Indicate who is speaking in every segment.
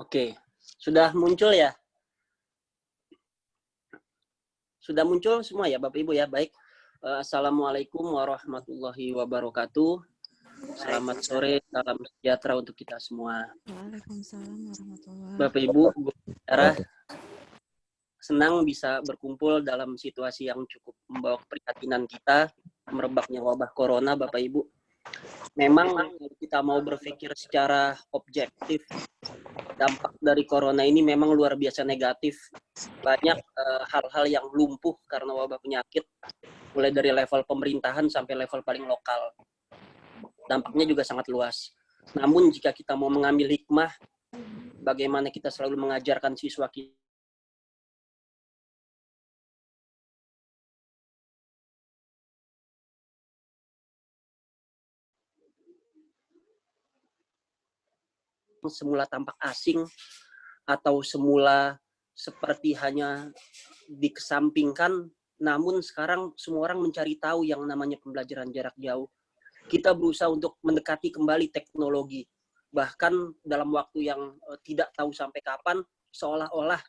Speaker 1: Oke, sudah muncul ya? Sudah muncul semua ya Bapak Ibu ya? Baik. Assalamualaikum warahmatullahi wabarakatuh. Selamat sore, salam sejahtera untuk kita semua.
Speaker 2: Waalaikumsalam warahmatullahi
Speaker 1: Bapak Ibu, Sarah, senang bisa berkumpul dalam situasi yang cukup membawa keprihatinan kita, merebaknya wabah corona Bapak Ibu. Memang kalau kita mau berpikir secara objektif, dampak dari corona ini memang luar biasa negatif. Banyak hal-hal yang lumpuh karena wabah penyakit, mulai dari level pemerintahan sampai level paling lokal. Dampaknya juga sangat luas. Namun jika kita mau mengambil hikmah, bagaimana kita selalu mengajarkan siswa kita semula tampak asing atau semula seperti hanya dikesampingkan, namun sekarang semua orang mencari tahu yang namanya pembelajaran jarak jauh. Kita berusaha untuk mendekati kembali teknologi, bahkan dalam waktu yang tidak tahu sampai kapan, seolah-olah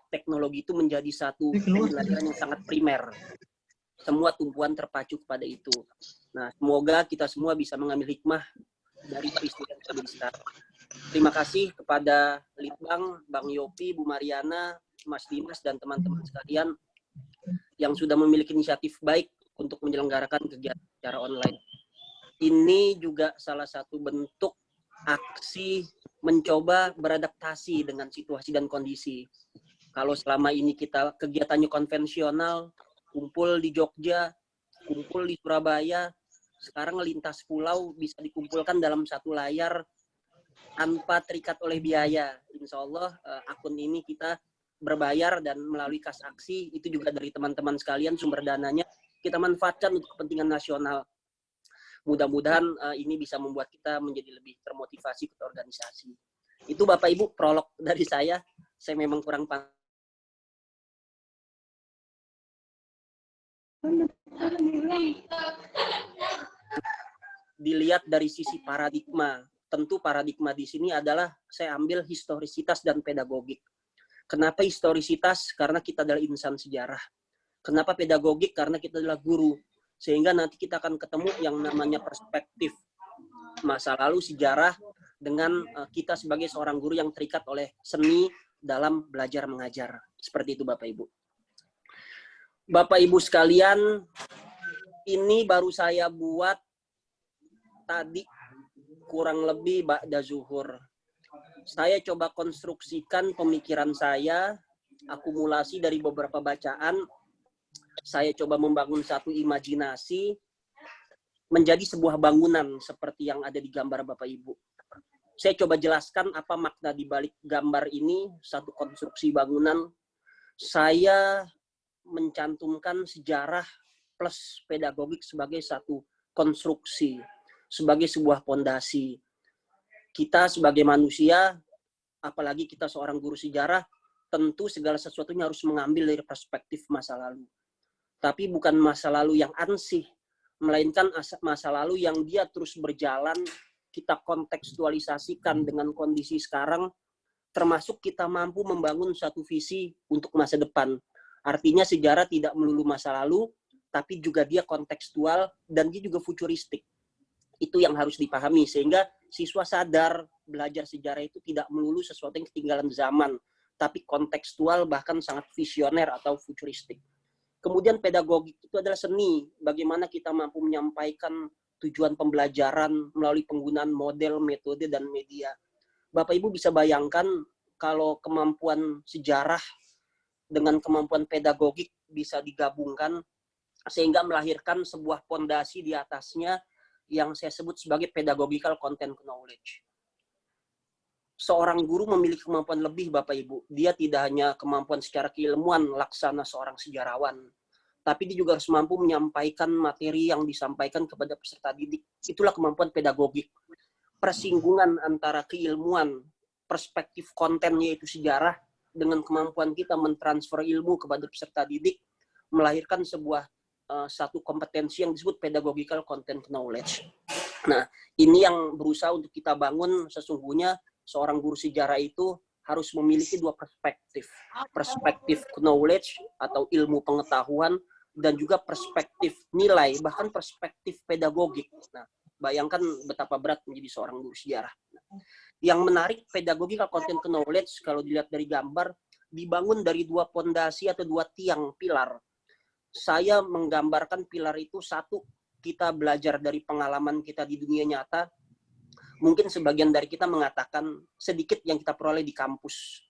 Speaker 1: teknologi itu menjadi satu pembelajaran yang sangat primer. Semua tumpuan terpacu kepada itu. Nah, semoga kita semua bisa mengambil hikmah dari peristiwa yang terjadi sekarang. Terima kasih kepada Litbang, Bang Yopi, Bu Mariana, Mas Dimas, dan teman-teman sekalian yang sudah memiliki inisiatif baik untuk menyelenggarakan kegiatan secara online. Ini juga salah satu bentuk aksi mencoba beradaptasi dengan situasi dan kondisi. Kalau selama ini kita kegiatannya konvensional, kumpul di Jogja, kumpul di Surabaya, sekarang lintas pulau bisa dikumpulkan dalam satu layar tanpa terikat oleh biaya. Insya Allah akun ini kita berbayar dan melalui kas aksi, itu juga dari teman-teman sekalian sumber dananya kita manfaatkan untuk kepentingan nasional. Mudah-mudahan ini bisa membuat kita menjadi lebih termotivasi ke organisasi. Itu Bapak Ibu prolog dari saya. Saya memang kurang paham. Dilihat dari sisi paradigma. Tentu paradigma di sini adalah saya ambil historisitas dan pedagogik. Kenapa historisitas? Karena kita adalah insan sejarah. Kenapa pedagogik? Karena kita adalah guru. Sehingga nanti kita akan ketemu yang namanya perspektif masa lalu sejarah dengan kita sebagai seorang guru yang terikat oleh seni dalam belajar mengajar. Seperti itu Bapak Ibu. Bapak Ibu sekalian, ini baru saya buat tadi kurang lebih ba'da zuhur. Saya coba konstruksikan pemikiran saya, akumulasi dari beberapa bacaan. Saya coba membangun satu imajinasi menjadi sebuah bangunan seperti yang ada di gambar Bapak Ibu. Saya coba jelaskan apa makna di balik gambar ini, satu konstruksi bangunan. Saya mencantumkan sejarah plus pedagogik sebagai satu konstruksi, sebagai sebuah pondasi. Kita sebagai manusia, apalagi kita seorang guru sejarah, tentu segala sesuatunya harus mengambil dari perspektif masa lalu. Tapi bukan masa lalu yang ansih, melainkan masa lalu yang dia terus berjalan, kita kontekstualisasikan dengan kondisi sekarang, termasuk kita mampu membangun satu visi untuk masa depan. Artinya sejarah tidak melulu masa lalu, tapi juga dia kontekstual dan dia juga futuristik. Itu yang harus dipahami, sehingga siswa sadar belajar sejarah itu tidak melulu sesuatu yang ketinggalan zaman, tapi kontekstual bahkan sangat visioner atau futuristik. Kemudian pedagogik itu adalah seni, bagaimana kita mampu menyampaikan tujuan pembelajaran melalui penggunaan model, metode, dan media. Bapak Ibu bisa bayangkan kalau kemampuan sejarah dengan kemampuan pedagogik bisa digabungkan sehingga melahirkan sebuah pondasi di atasnya yang saya sebut sebagai pedagogical content knowledge. Seorang guru memiliki kemampuan lebih Bapak Ibu. Dia tidak hanya kemampuan secara keilmuan laksana seorang sejarawan, tapi dia juga harus mampu menyampaikan materi yang disampaikan kepada peserta didik. Itulah kemampuan pedagogik. Persinggungan antara keilmuan, perspektif kontennya yaitu sejarah, dengan kemampuan kita mentransfer ilmu kepada peserta didik, melahirkan sebuah satu kompetensi yang disebut pedagogical content knowledge. Nah, ini yang berusaha untuk kita bangun. Sesungguhnya seorang guru sejarah itu harus memiliki dua perspektif. Perspektif knowledge atau ilmu pengetahuan, dan juga perspektif nilai, bahkan perspektif pedagogik. Nah, bayangkan betapa berat menjadi seorang guru sejarah. Yang menarik, pedagogical content knowledge, kalau dilihat dari gambar, dibangun dari dua pondasi atau dua tiang pilar. Saya menggambarkan pilar itu satu, kita belajar dari pengalaman kita di dunia nyata. Mungkin sebagian dari kita mengatakan sedikit yang kita peroleh di kampus.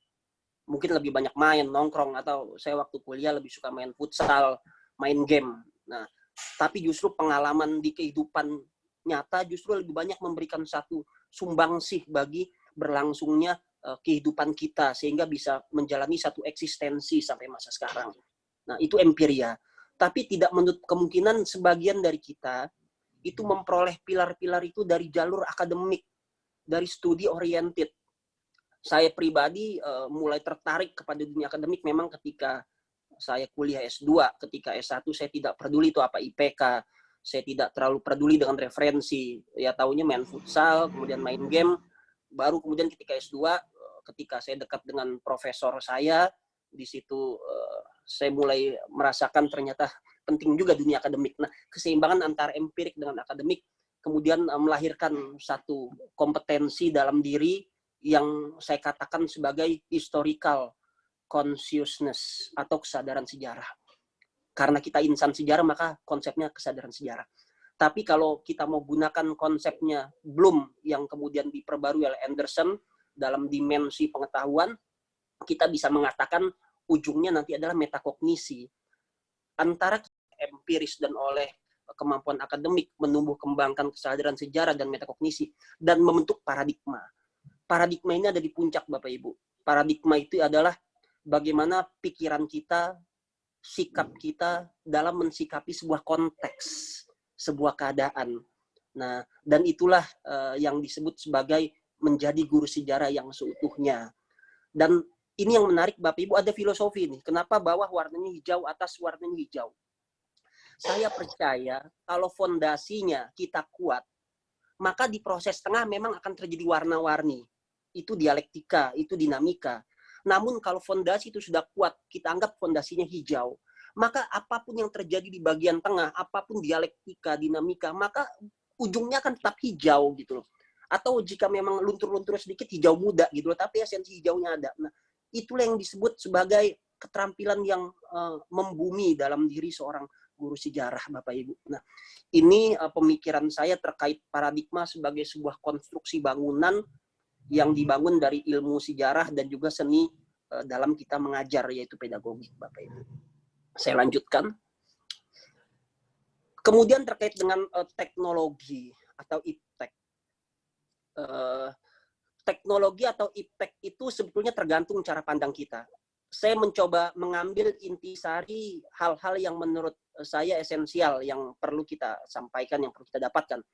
Speaker 1: Mungkin lebih banyak main, nongkrong, atau saya waktu kuliah lebih suka main futsal, main game. Nah, tapi justru pengalaman di kehidupan nyata justru lebih banyak memberikan satu sumbangsih bagi berlangsungnya kehidupan kita, sehingga bisa menjalani satu eksistensi sampai masa sekarang. Nah, itu empiria. Tapi tidak menutup kemungkinan sebagian dari kita itu memperoleh pilar-pilar itu dari jalur akademik, dari studi oriented. Saya pribadi mulai tertarik kepada dunia akademik memang ketika saya kuliah S2. Ketika S1 saya tidak peduli itu apa IPK, saya tidak terlalu peduli dengan referensi. Ya taunya main futsal, kemudian main game. Baru kemudian ketika S2, ketika saya dekat dengan profesor saya, di situ saya mulai merasakan ternyata penting juga dunia akademik. Nah, keseimbangan antara empirik dengan akademik kemudian melahirkan satu kompetensi dalam diri yang saya katakan sebagai historical consciousness atau kesadaran sejarah. Karena kita insan sejarah, maka konsepnya kesadaran sejarah. Tapi kalau kita mau gunakan konsepnya Bloom yang kemudian diperbarui oleh Anderson dalam dimensi pengetahuan, kita bisa mengatakan ujungnya nanti adalah metakognisi. Antara empiris dan oleh kemampuan akademik menumbuh kembangkan kesadaran sejarah dan metakognisi dan membentuk paradigma. Paradigma ini ada di puncak, Bapak Ibu. Paradigma itu adalah bagaimana pikiran kita, sikap kita dalam mensikapi sebuah konteks, sebuah keadaan. Nah, dan itulah yang disebut sebagai menjadi guru sejarah yang seutuhnya. Dan ini yang menarik, Bapak Ibu, ada filosofi nih. Kenapa bawah warnanya hijau, atas warnanya hijau? Saya percaya kalau fondasinya kita kuat, maka di proses tengah memang akan terjadi warna-warni. Itu dialektika, itu dinamika. Namun kalau fondasi itu sudah kuat, kita anggap fondasinya hijau, maka apapun yang terjadi di bagian tengah, apapun dialektika, dinamika, maka ujungnya akan tetap hijau gitu loh. Atau jika memang luntur-luntur sedikit, hijau muda gitu loh, tapi esensi hijaunya ada. Nah, itulah yang disebut sebagai keterampilan yang membumi dalam diri seorang guru sejarah, Bapak Ibu. Nah, ini pemikiran saya terkait paradigma sebagai sebuah konstruksi bangunan yang dibangun dari ilmu sejarah dan juga seni dalam kita mengajar, yaitu pedagogik, Bapak Ibu. Saya lanjutkan. Kemudian terkait dengan teknologi atau iptek. Teknologi atau iptek itu sebetulnya tergantung cara pandang kita. Saya mencoba mengambil intisari hal-hal yang menurut saya esensial yang perlu kita sampaikan, yang perlu kita dapatkan.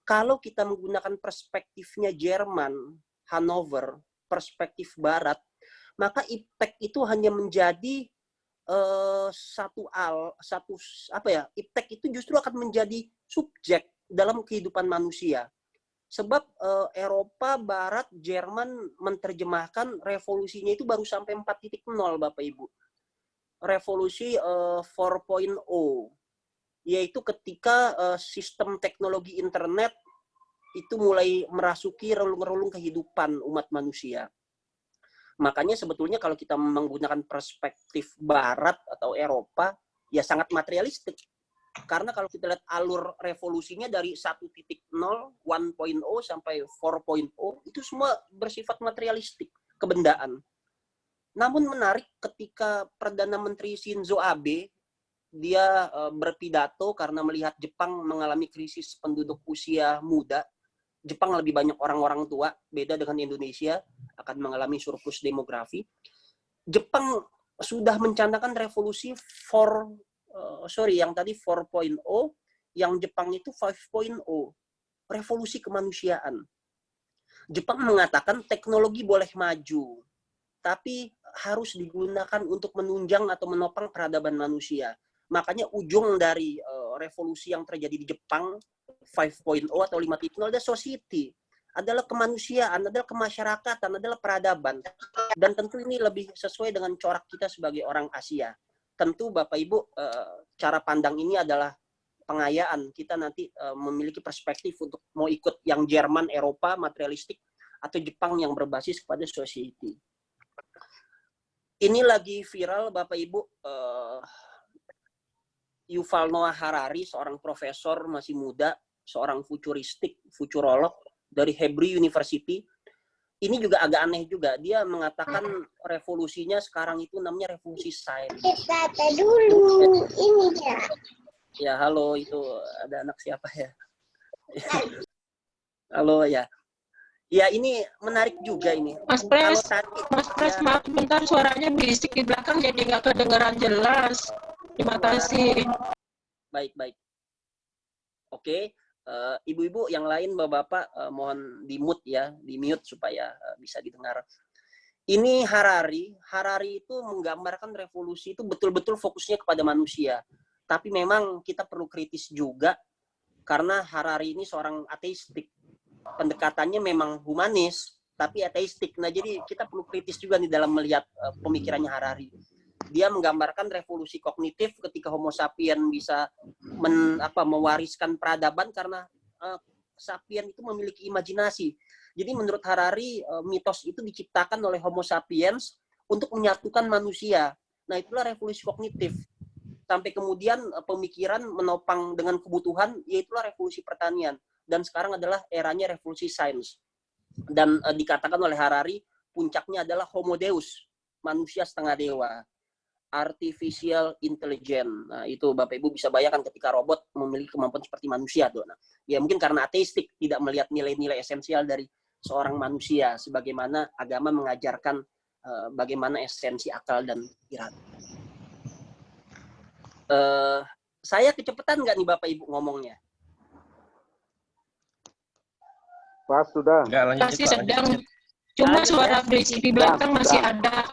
Speaker 1: Kalau kita menggunakan perspektifnya Jerman, Hanover, perspektif Barat, maka iptek itu hanya menjadi iptek itu justru akan menjadi subjek dalam kehidupan manusia. Sebab Eropa, Barat, Jerman menerjemahkan revolusinya itu baru sampai 4.0, Bapak Ibu. Revolusi 4.0, yaitu ketika sistem teknologi internet itu mulai merasuki relung-relung kehidupan umat manusia. Makanya sebetulnya kalau kita menggunakan perspektif Barat atau Eropa, ya sangat materialistik. Karena kalau kita lihat alur revolusinya dari 1.0, 1.0 sampai 4.0, itu semua bersifat materialistik, kebendaan. Namun menarik ketika Perdana Menteri Shinzo Abe, dia berpidato karena melihat Jepang mengalami krisis penduduk usia muda. Jepang lebih banyak orang-orang tua, beda dengan Indonesia, akan mengalami surplus demografi. Jepang sudah mencanangkan revolusi yang tadi 4.0, yang Jepang itu 5.0, revolusi kemanusiaan. Jepang mengatakan teknologi boleh maju, tapi harus digunakan untuk menunjang atau menopang peradaban manusia. Makanya ujung dari revolusi yang terjadi di Jepang 5.0 atau 5.0 ada society, adalah kemanusiaan, adalah kemasyarakatan, adalah peradaban. Dan tentu ini lebih sesuai dengan corak kita sebagai orang Asia. Tentu Bapak Ibu, cara pandang ini adalah pengayaan. Kita nanti memiliki perspektif untuk mau ikut yang Jerman, Eropa, materialistik, atau Jepang yang berbasis pada society. Ini lagi viral Bapak Ibu, Yuval Noah Harari, seorang profesor masih muda, seorang futurolog dari Hebrew University. Ini juga agak aneh juga. Dia mengatakan revolusinya sekarang itu namanya revolusi sains.
Speaker 3: Kita dulu ini ya.
Speaker 1: Ya, halo, itu ada anak siapa ya? Halo ya. Ya, ini menarik juga ini.
Speaker 4: Mas Pres,
Speaker 1: Mas
Speaker 4: Pres, maaf bentar, suaranya berisik di belakang jadi nggak kedengeran jelas. Terima kasih.
Speaker 1: Baik. Oke, ibu-ibu yang lain, bapak-bapak, mohon di-mute ya, di-mute supaya bisa didengar. Ini Harari itu menggambarkan revolusi itu betul-betul fokusnya kepada manusia. Tapi memang kita perlu kritis juga, karena Harari ini seorang ateistik. Pendekatannya memang humanis, tapi ateistik. Nah, jadi kita perlu kritis juga nih dalam melihat pemikirannya Harari. Dia menggambarkan revolusi kognitif ketika Homo sapien bisa mewariskan peradaban karena sapien itu memiliki imajinasi. Jadi menurut Harari, mitos itu diciptakan oleh Homo sapiens untuk menyatukan manusia. Nah, itulah revolusi kognitif. Sampai kemudian pemikiran menopang dengan kebutuhan, yaitulah revolusi pertanian. Dan sekarang adalah eranya revolusi sains. Dan dikatakan oleh Harari, puncaknya adalah Homo Deus, manusia setengah dewa. Artificial intelligence. Nah, itu Bapak Ibu bisa bayangkan ketika robot memiliki kemampuan seperti manusia tuh. Nah, ya mungkin karena ateistik, tidak melihat nilai-nilai esensial dari seorang manusia, sebagaimana agama mengajarkan bagaimana esensi akal dan irada. Saya kecepatan nggak nih Bapak Ibu ngomongnya?
Speaker 5: Pas sudah.
Speaker 4: Masih sedang, cuma suara berisik di belakang masih ada.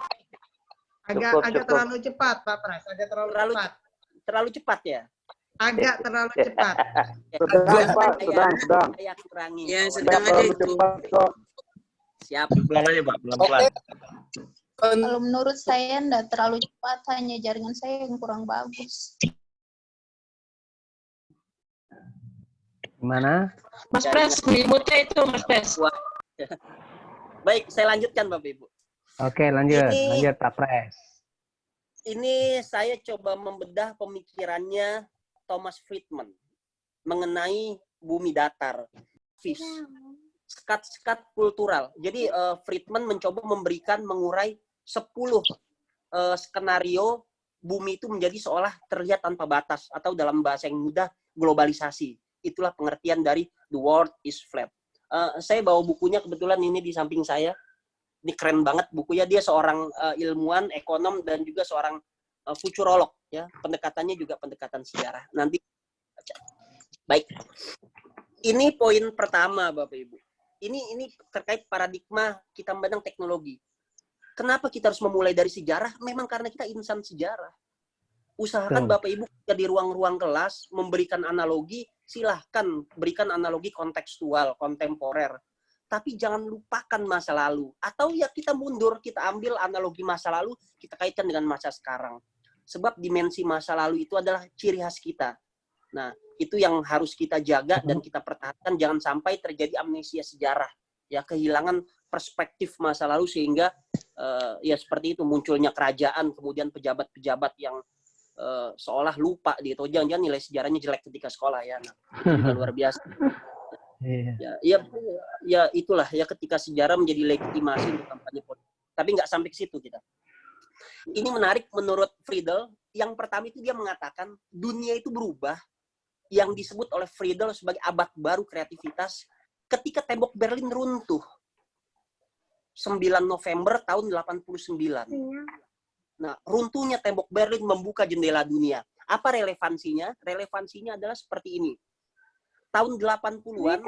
Speaker 6: Agak terlalu cepat, Pak Pras. Agak
Speaker 1: Terlalu cepat ya?
Speaker 6: Agak terlalu cepat.
Speaker 5: Sedang, Pak. Sedang.
Speaker 1: Saya kurangi.
Speaker 7: Ya, sedang ada
Speaker 5: Terlalu
Speaker 7: itu.
Speaker 5: cepat kok.
Speaker 1: Siap.
Speaker 8: Pelan aja, Pak. Pelan-pelan.
Speaker 2: Kalau menurut saya enggak terlalu cepat, hanya jaringan saya yang kurang bagus.
Speaker 8: Gimana?
Speaker 4: Mas Pres, remote-nya itu Mas Pres.
Speaker 1: Baik, saya lanjutkan Bapak Ibu.
Speaker 8: Oke, lanjut Pak Pres.
Speaker 1: Ini saya coba membedah pemikirannya Thomas Friedman mengenai bumi datar, fish, sekat-sekat kultural. Jadi Friedman mencoba mengurai 10 skenario bumi itu menjadi seolah terlihat tanpa batas, atau dalam bahasa yang mudah, globalisasi. Itulah pengertian dari the world is flat. Saya bawa bukunya kebetulan ini di samping saya. Ini keren banget bukunya. Dia seorang ilmuwan, ekonom, dan juga seorang futurolog. Ya, pendekatannya juga pendekatan sejarah. Nanti baca. Baik. Ini poin pertama, Bapak Ibu. Ini terkait paradigma kita memandang teknologi. Kenapa kita harus memulai dari sejarah? Memang karena kita insan sejarah. Usahakan Bapak Ibu di ruang-ruang kelas memberikan analogi, silahkan berikan analogi kontekstual, kontemporer. Tapi jangan lupakan masa lalu. Atau ya kita mundur, kita ambil analogi masa lalu, kita kaitkan dengan masa sekarang. Sebab dimensi masa lalu itu adalah ciri khas kita. Nah, itu yang harus kita jaga dan kita pertahankan. Jangan sampai terjadi amnesia sejarah. Ya, kehilangan perspektif masa lalu sehingga ya seperti itu munculnya kerajaan, kemudian pejabat-pejabat yang seolah lupa gitu. Jangan-jangan nilai sejarahnya jelek ketika sekolah ya. Nah, itu juga luar biasa. Ya itulah ya, ketika sejarah menjadi legitimasi untuk kampanye politik. Tapi nggak sampai ke situ kita. Ini menarik menurut Friedel. Yang pertama itu dia mengatakan dunia itu berubah, yang disebut oleh Friedel sebagai abad baru kreativitas, ketika tembok Berlin runtuh 9 November tahun 89. Nah, runtuhnya tembok Berlin membuka jendela dunia. Apa relevansinya? Relevansinya adalah seperti ini. Tahun 80-an,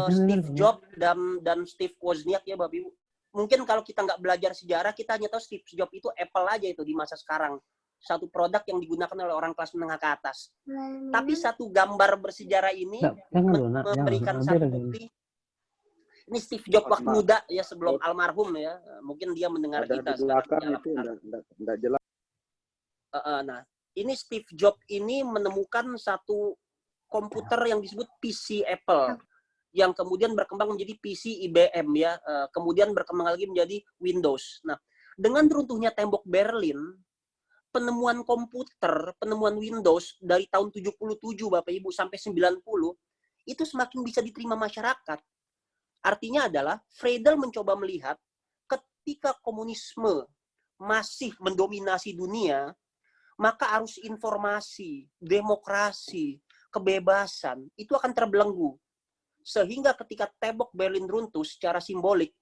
Speaker 1: Steve Jobs dan Steve Wozniak ya Bapak Ibu. Mungkin kalau kita nggak belajar sejarah, kita hanya tahu Steve Jobs itu Apple aja itu di masa sekarang. Satu produk yang digunakan oleh orang kelas menengah ke atas. Tapi satu gambar bersejarah ini memberikan satu bukti Ini Steve Jobs waktu
Speaker 5: Maaf.
Speaker 1: muda ya, sebelum almarhum ya. Mungkin dia mendengar
Speaker 5: Ada
Speaker 1: kita
Speaker 5: di belakang
Speaker 1: sekarang.
Speaker 5: itu enggak jelas.
Speaker 1: Nah, ini Steve Jobs ini menemukan satu komputer yang disebut PC Apple, yang kemudian berkembang menjadi PC IBM ya, kemudian berkembang lagi menjadi Windows. Nah, dengan runtuhnya tembok Berlin, penemuan komputer, penemuan Windows dari tahun 77 Bapak Ibu sampai 90 itu semakin bisa diterima masyarakat. Artinya adalah Friedel mencoba melihat ketika komunisme masih mendominasi dunia, maka arus informasi, demokrasi, kebebasan itu akan terbelenggu. Sehingga ketika tembok Berlin runtuh secara simbolik,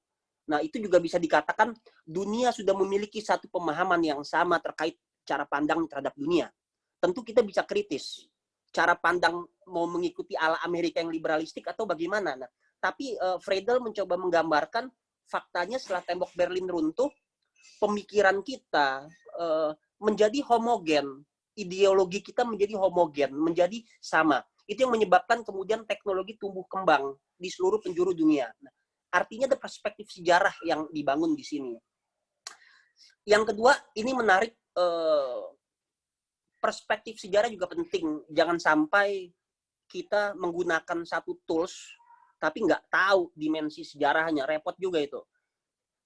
Speaker 1: nah itu juga bisa dikatakan dunia sudah memiliki satu pemahaman yang sama terkait cara pandang terhadap dunia. Tentu kita bisa kritis. Cara pandang mau mengikuti ala Amerika yang liberalistik atau bagaimana. Nah, tapi Friedel mencoba menggambarkan faktanya setelah tembok Berlin runtuh, pemikiran kita menjadi homogen. Ideologi kita menjadi homogen, menjadi sama. Itu yang menyebabkan kemudian teknologi tumbuh kembang di seluruh penjuru dunia. Nah, artinya ada perspektif sejarah yang dibangun di sini. Yang kedua, ini menarik, perspektif sejarah juga penting. Jangan sampai kita menggunakan satu tools, tapi nggak tahu dimensi sejarahnya. Repot juga itu.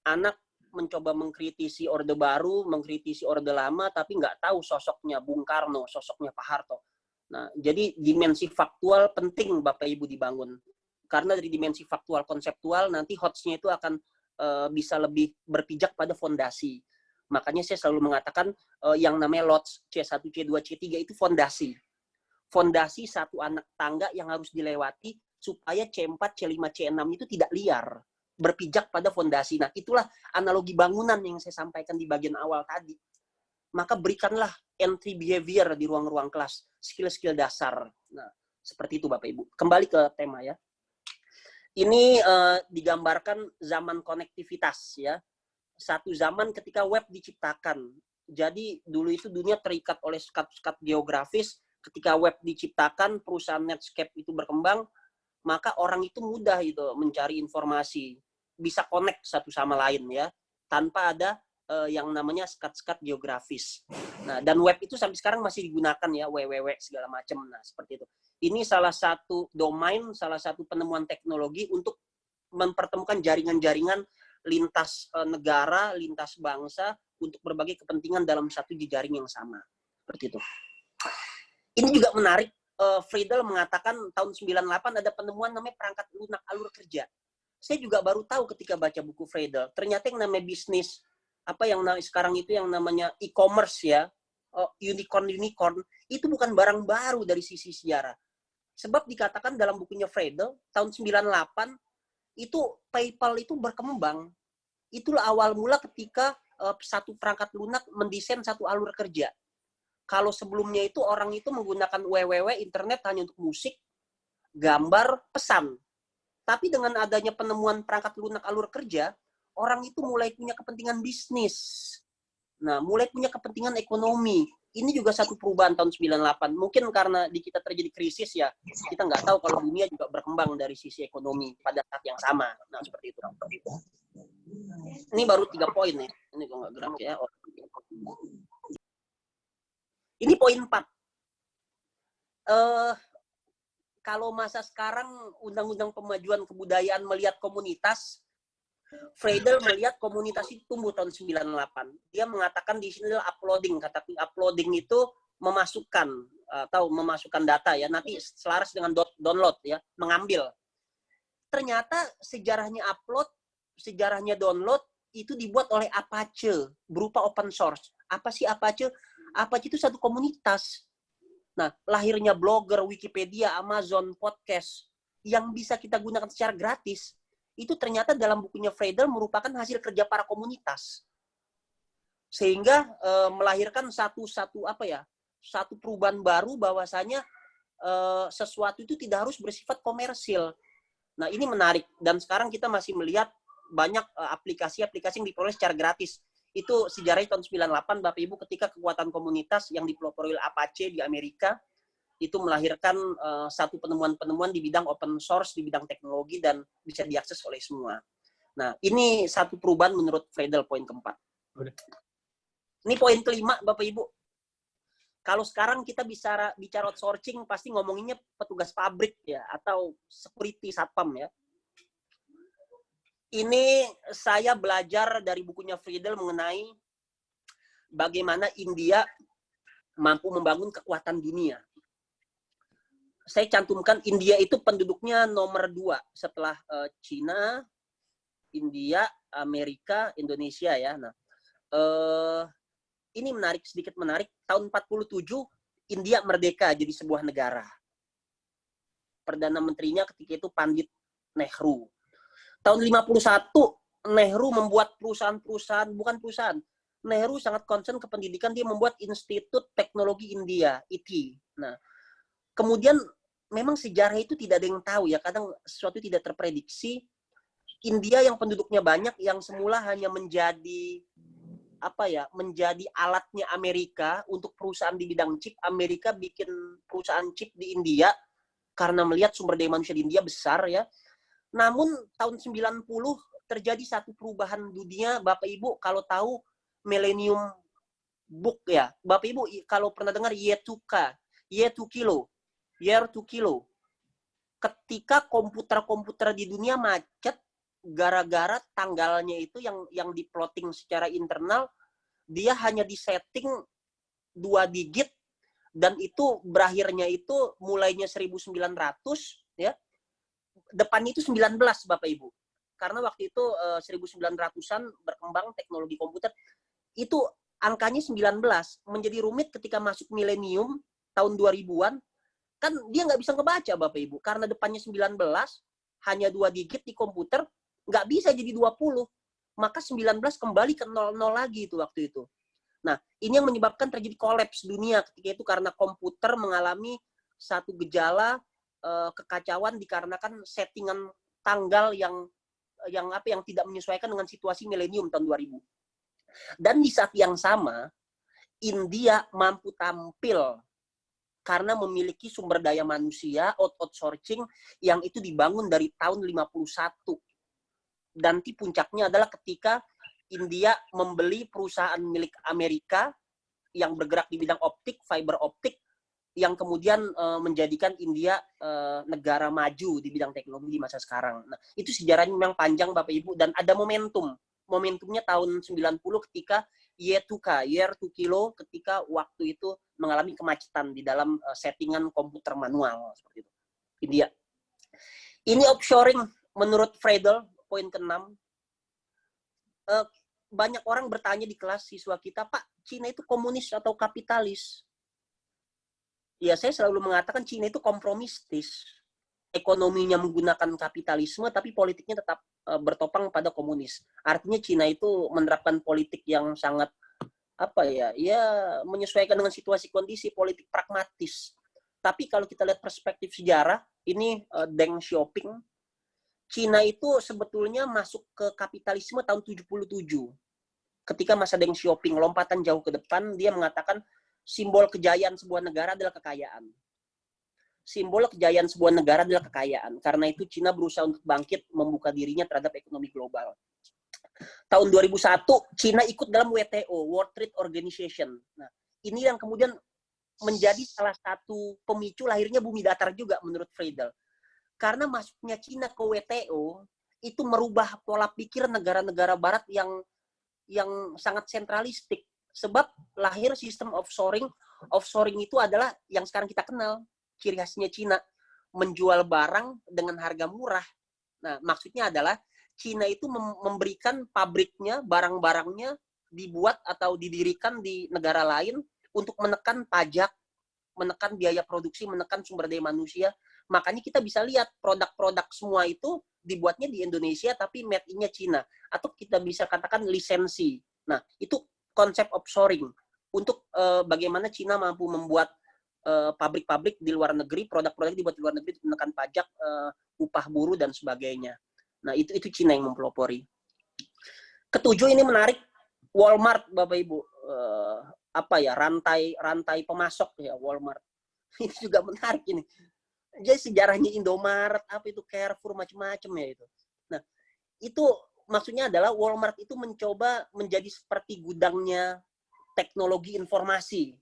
Speaker 1: Anak mencoba mengkritisi Orde Baru, mengkritisi Orde Lama, tapi nggak tahu sosoknya Bung Karno, sosoknya Pak Harto. Nah, jadi dimensi faktual penting Bapak Ibu dibangun. Karena dari dimensi faktual konseptual, nanti hotsnya itu akan bisa lebih berpijak pada fondasi. Makanya saya selalu mengatakan yang namanya LOTS C1, C2, C3 itu fondasi. Fondasi satu anak tangga yang harus dilewati supaya C4, C5, C6 itu tidak liar. Berpijak pada fondasi. Nah, itulah analogi bangunan yang saya sampaikan di bagian awal tadi. Maka berikanlah entry behavior di ruang-ruang kelas, skill-skill dasar. Nah, seperti itu Bapak Ibu. Kembali ke tema ya. Ini digambarkan zaman konektivitas ya. Satu zaman ketika web diciptakan. Jadi dulu itu dunia terikat oleh skat-skat geografis. Ketika web diciptakan, perusahaan Netscape itu berkembang, maka orang itu mudah itu mencari informasi. Bisa connect satu sama lain ya. Tanpa ada yang namanya skat-skat geografis. Nah, dan web itu sampai sekarang masih digunakan ya, www segala macam. Nah, seperti itu. Ini salah satu domain, salah satu penemuan teknologi untuk mempertemukan jaringan-jaringan lintas negara, lintas bangsa untuk berbagai kepentingan dalam satu jejaring yang sama. Seperti itu. Ini juga menarik. Friedel mengatakan tahun 98 ada penemuan namanya perangkat lunak alur kerja. Saya juga baru tahu ketika baca buku Friedel. Ternyata yang namanya bisnis apa yang sekarang itu yang namanya e-commerce ya, unicorn itu bukan barang baru dari sisi sejarah. Sebab dikatakan dalam bukunya Friedel tahun 98 itu PayPal itu berkembang. Itulah awal mula ketika satu perangkat lunak mendesain satu alur kerja. Kalau sebelumnya itu orang itu menggunakan www internet hanya untuk musik, gambar, pesan. Tapi dengan adanya penemuan perangkat lunak alur kerja, orang itu mulai punya kepentingan bisnis. Nah, mulai punya kepentingan ekonomi. Ini juga satu perubahan tahun 98. Mungkin karena di kita terjadi krisis ya, kita nggak tahu kalau dunia juga berkembang dari sisi ekonomi pada saat yang sama. Nah, seperti itu. Ini baru 3 poin nih. Ini kok nggak gerak ya. Ini poin 4. Kalau masa sekarang Undang-Undang Pemajuan Kebudayaan melihat komunitas, Friedel melihat komunitas itu tumbuh tahun 98. Dia mengatakan di sini adalah uploading. Kata uploading itu memasukkan atau memasukkan data ya, nanti selaras dengan download ya, mengambil. Ternyata sejarahnya upload, sejarahnya download itu dibuat oleh Apache berupa open source. Apa sih Apache? Apache itu satu komunitas. Nah, lahirnya blogger, Wikipedia, Amazon, podcast yang bisa kita gunakan secara gratis. Itu ternyata dalam bukunya Friedel merupakan hasil kerja para komunitas. Sehingga melahirkan satu perubahan baru bahwasanya sesuatu itu tidak harus bersifat komersil. Nah, ini menarik dan sekarang kita masih melihat banyak aplikasi-aplikasi yang diperoleh secara gratis. Itu sejarahnya tahun 98 Bapak Ibu ketika kekuatan komunitas yang dipelopori oleh Apache di Amerika itu melahirkan satu penemuan-penemuan di bidang open source, di bidang teknologi, dan bisa diakses oleh semua. Nah, ini satu perubahan menurut Friedel, poin keempat. Ini poin kelima, Bapak Ibu. Kalau sekarang kita bicara outsourcing, pasti ngomonginnya petugas pabrik ya, atau security satpam ya. Ini saya belajar dari bukunya Friedel mengenai bagaimana India mampu membangun kekuatan dunia. Saya cantumkan India itu penduduknya nomor 2 setelah Cina, India, Amerika, Indonesia ya. Nah, ini menarik, sedikit menarik. Tahun 47 India merdeka jadi sebuah negara. Perdana Menterinya ketika itu Pandit Nehru. Tahun 51 Nehru membuat perusahaan-perusahaan, bukan perusahaan. Nehru sangat concern ke pendidikan, dia membuat Institut Teknologi India, IT. Nah, kemudian memang sejarah itu tidak ada yang tahu ya, kadang sesuatu tidak terprediksi. India yang penduduknya banyak, yang semula hanya menjadi menjadi alatnya Amerika untuk perusahaan di bidang chip. Amerika bikin perusahaan chip di India karena melihat sumber daya manusia di India besar ya. Namun tahun 90 terjadi satu perubahan dunia, Bapak Ibu kalau tahu Millennium Book ya. Bapak Ibu kalau pernah dengar Year to Kilo. Ketika komputer-komputer di dunia macet gara-gara tanggalnya itu yang diplotting secara internal, dia hanya disetting 2 digit, dan itu berakhirnya itu mulainya 1900 ya. Depannya itu 19, Bapak Ibu. Karena waktu itu 1900-an berkembang teknologi komputer. Itu angkanya 19. Menjadi rumit ketika masuk milenium tahun 2000-an, kan dia nggak bisa ngebaca, Bapak Ibu. Karena depannya 19, hanya 2 digit di komputer, nggak bisa jadi 20. Maka 19 kembali ke 00 lagi itu waktu itu. Nah, ini yang menyebabkan terjadi kolaps dunia ketika itu karena komputer mengalami satu gejala kekacauan dikarenakan settingan tanggal yang tidak menyesuaikan dengan situasi milenium tahun 2000. Dan di saat yang sama, India mampu tampil karena memiliki sumber daya manusia, outsourcing, yang itu dibangun dari tahun 51. Dan puncaknya adalah ketika India membeli perusahaan milik Amerika yang bergerak di bidang optik, fiber optik, yang kemudian menjadikan India negara maju di bidang teknologi di masa sekarang. Nah, itu sejarahnya memang panjang, Bapak Ibu, dan ada momentum. Momentumnya tahun 90 ketika Year to Kilo, ketika waktu itu mengalami kemacetan di dalam settingan komputer manual seperti itu. India. Ini offshoring menurut Friedel, poin ke-6. Banyak orang bertanya di kelas siswa kita, Pak, Cina itu komunis atau kapitalis? Ya, saya selalu mengatakan Cina itu kompromistis. Ekonominya menggunakan kapitalisme, tapi politiknya tetap bertopang pada komunis. Artinya Cina itu menerapkan politik yang sangat menyesuaikan dengan situasi kondisi, politik pragmatis. Tapi kalau kita lihat perspektif sejarah, ini Deng Xiaoping, Cina itu sebetulnya masuk ke kapitalisme tahun 77. Ketika masa Deng Xiaoping, lompatan jauh ke depan, dia mengatakan simbol kejayaan sebuah negara adalah kekayaan. Simbol kejayaan sebuah negara adalah kekayaan. Karena itu Cina berusaha untuk bangkit, membuka dirinya terhadap ekonomi global. Tahun 2001, Cina ikut dalam WTO, World Trade Organization. Nah, ini yang kemudian menjadi salah satu pemicu lahirnya bumi datar juga menurut Friedel. Karena masuknya Cina ke WTO itu merubah pola pikir negara-negara barat yang sangat sentralistik. Sebab lahir sistem offshoring. Offshoring itu adalah yang sekarang kita kenal. Ciri khasnya Cina, menjual barang dengan harga murah. Nah, maksudnya adalah Cina itu memberikan pabriknya, barang-barangnya dibuat atau didirikan di negara lain untuk menekan pajak, menekan biaya produksi, menekan sumber daya manusia. Makanya kita bisa lihat produk-produk semua itu dibuatnya di Indonesia tapi made in-nya Cina. Atau kita bisa katakan lisensi. Nah, itu konsep offshoring. Untuk bagaimana Cina mampu membuat pabrik-pabrik di luar negeri, produk-produk dibuat di luar negeri untuk menekan pajak, upah buruh, dan sebagainya. Nah, itu Cina yang mempelopori. Ketujuh, ini menarik. Walmart, Bapak Ibu. Rantai pemasok ya, Walmart. Itu juga menarik ini. Jadi sejarahnya Indomaret, apa itu Carrefour, macam-macam ya itu. Nah, itu maksudnya adalah Walmart itu mencoba menjadi seperti gudangnya teknologi informasi.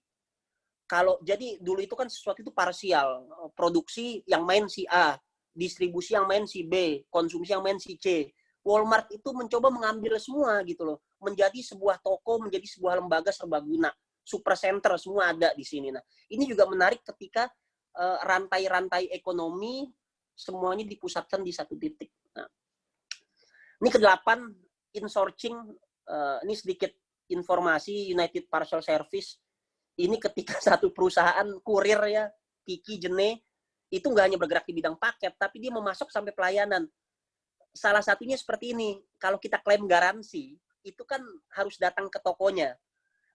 Speaker 1: Kalau jadi dulu itu kan sesuatu itu parsial, produksi yang main si A, distribusi yang main si B, konsumsi yang main si C. Walmart itu mencoba mengambil semua gitu loh, menjadi sebuah toko, menjadi sebuah lembaga serbaguna, supercenter semua ada di sini. Nah, ini juga menarik ketika rantai-rantai ekonomi semuanya dipusatkan di satu titik. Nah, ini ke-8, insourcing. Ini sedikit informasi United Parcel Service. Ini ketika satu perusahaan kurir ya, Kiki Jene, itu nggak hanya bergerak di bidang paket, tapi dia memasok sampai pelayanan. Salah satunya seperti ini, kalau kita klaim garansi, itu kan harus datang ke tokonya.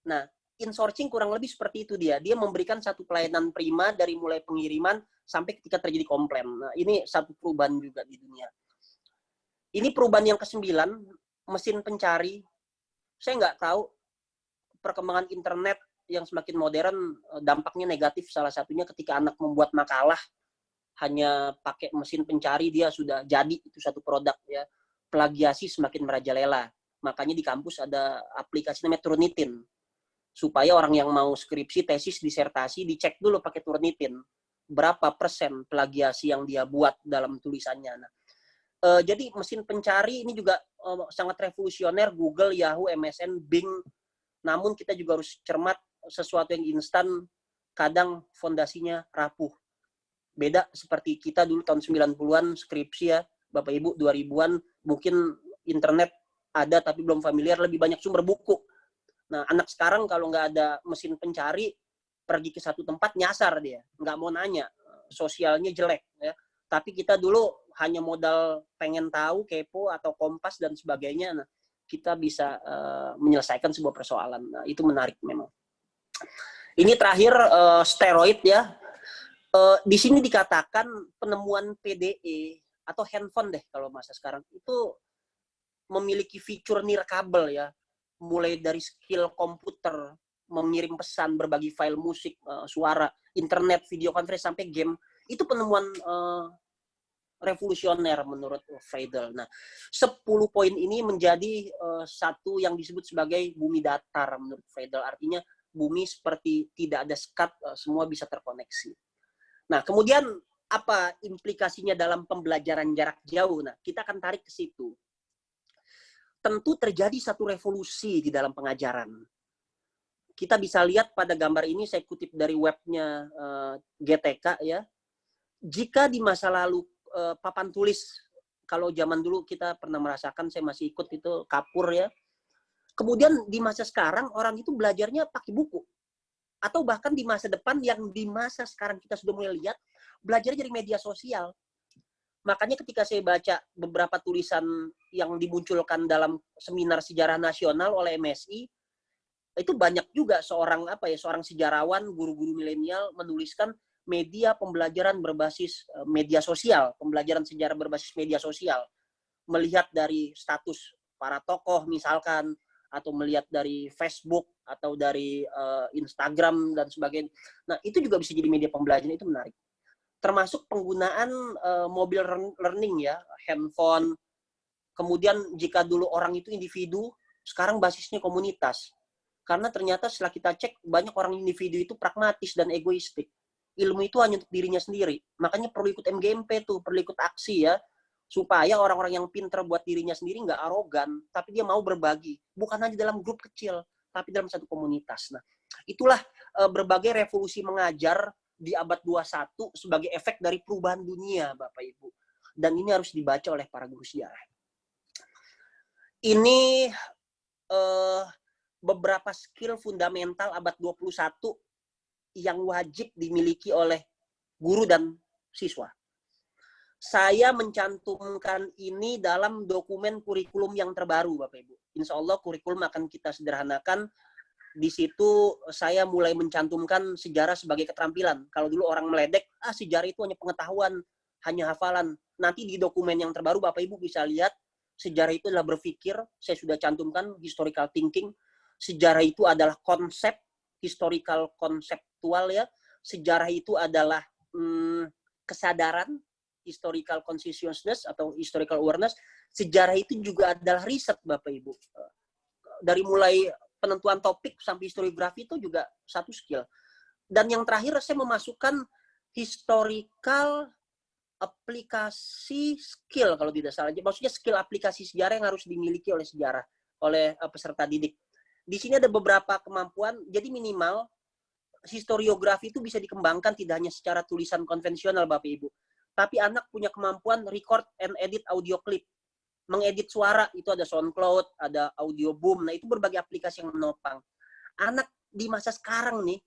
Speaker 1: Nah, insourcing kurang lebih seperti itu dia. Dia memberikan satu pelayanan prima dari mulai pengiriman sampai ketika terjadi komplain. Nah, ini satu perubahan juga di dunia. Ini perubahan yang ke-9, mesin pencari. Saya nggak tahu perkembangan internet yang semakin modern, dampaknya negatif. Salah satunya ketika anak membuat makalah, hanya pakai mesin pencari dia sudah jadi itu satu produk ya. Plagiasi semakin merajalela. Makanya di kampus ada aplikasi namanya Turnitin. Supaya orang yang mau skripsi, tesis, disertasi, dicek dulu pakai Turnitin. Berapa persen plagiasi yang dia buat dalam tulisannya. Nah, jadi mesin pencari ini juga sangat revolusioner, Google, Yahoo, MSN, Bing. Namun kita juga harus cermat, sesuatu yang instan, kadang fondasinya rapuh. Beda seperti kita dulu tahun 90-an, skripsi ya, Bapak Ibu 2000-an, mungkin internet ada tapi belum familiar, lebih banyak sumber buku. Nah, anak sekarang kalau nggak ada mesin pencari, pergi ke satu tempat nyasar dia, nggak mau nanya, sosialnya jelek. Ya. Tapi kita dulu hanya modal pengen tahu, kepo, atau kompas, dan sebagainya, nah, kita bisa menyelesaikan sebuah persoalan. Nah, itu menarik memang. Ini terakhir, steroid ya. Di sini dikatakan penemuan PDE, atau handphone deh kalau masa sekarang, itu memiliki fitur nirkabel ya. Mulai dari skill komputer, mengirim pesan, berbagi file musik, suara, internet, video conference, sampai game. Itu penemuan revolusioner menurut Friedel. Nah, 10 poin ini menjadi satu yang disebut sebagai bumi datar menurut Friedel. Artinya bumi seperti tidak ada sekat, semua bisa terkoneksi. Nah, kemudian apa implikasinya dalam pembelajaran jarak jauh? Nah, kita akan tarik ke situ. Tentu terjadi satu revolusi di dalam pengajaran. Kita bisa lihat pada gambar ini, saya kutip dari webnya GTK ya. Jika di masa lalu papan tulis, kalau zaman dulu kita pernah merasakan, saya masih ikut itu kapur ya. Kemudian di masa sekarang orang itu belajarnya pakai buku. Atau bahkan di masa depan yang di masa sekarang kita sudah mulai lihat, belajar dari media sosial. Makanya ketika saya baca beberapa tulisan yang dimunculkan dalam seminar sejarah nasional oleh MSI, itu banyak juga seorang sejarawan, guru-guru milenial menuliskan media pembelajaran berbasis media sosial, pembelajaran sejarah berbasis media sosial. Melihat dari status para tokoh misalkan, atau melihat dari Facebook, atau dari Instagram, dan sebagainya. Nah, itu juga bisa jadi media pembelajaran, itu menarik. Termasuk penggunaan mobile learning ya, handphone. Kemudian jika dulu orang itu individu, sekarang basisnya komunitas. Karena ternyata setelah kita cek, banyak orang individu itu pragmatis dan egoistik. Ilmu itu hanya untuk dirinya sendiri. Makanya perlu ikut MGMP tuh, perlu ikut aksi ya. Supaya orang-orang yang pinter buat dirinya sendiri nggak arogan, tapi dia mau berbagi. Bukan hanya dalam grup kecil, tapi dalam satu komunitas. Nah, itulah berbagai revolusi mengajar di abad 21 sebagai efek dari perubahan dunia, Bapak Ibu. Dan ini harus dibaca oleh para guru sejarah. Ini beberapa skill fundamental abad 21 yang wajib dimiliki oleh guru dan siswa. Saya mencantumkan ini dalam dokumen kurikulum yang terbaru, Bapak Ibu. Insya Allah kurikulum akan kita sederhanakan. Di situ saya mulai mencantumkan sejarah sebagai keterampilan. Kalau dulu orang meledek, sejarah itu hanya pengetahuan, hanya hafalan. Nanti di dokumen yang terbaru Bapak Ibu bisa lihat, sejarah itu adalah berpikir. Saya sudah cantumkan historical thinking. Sejarah itu adalah konsep, historical konseptual ya. sejarah itu adalah kesadaran, historical consciousness atau historical awareness. Sejarah itu juga adalah riset, Bapak Ibu. Dari mulai penentuan topik sampai historiografi itu juga satu skill. Dan yang terakhir saya memasukkan historical aplikasi skill kalau tidak salah. Maksudnya skill aplikasi sejarah yang harus dimiliki oleh peserta didik. Di sini ada beberapa kemampuan. Jadi minimal historiografi itu bisa dikembangkan tidak hanya secara tulisan konvensional, Bapak Ibu. Tapi anak punya kemampuan record and edit audio clip. Mengedit suara, itu ada SoundCloud, ada Audio Boom. Nah, itu berbagai aplikasi yang menopang. Anak di masa sekarang nih,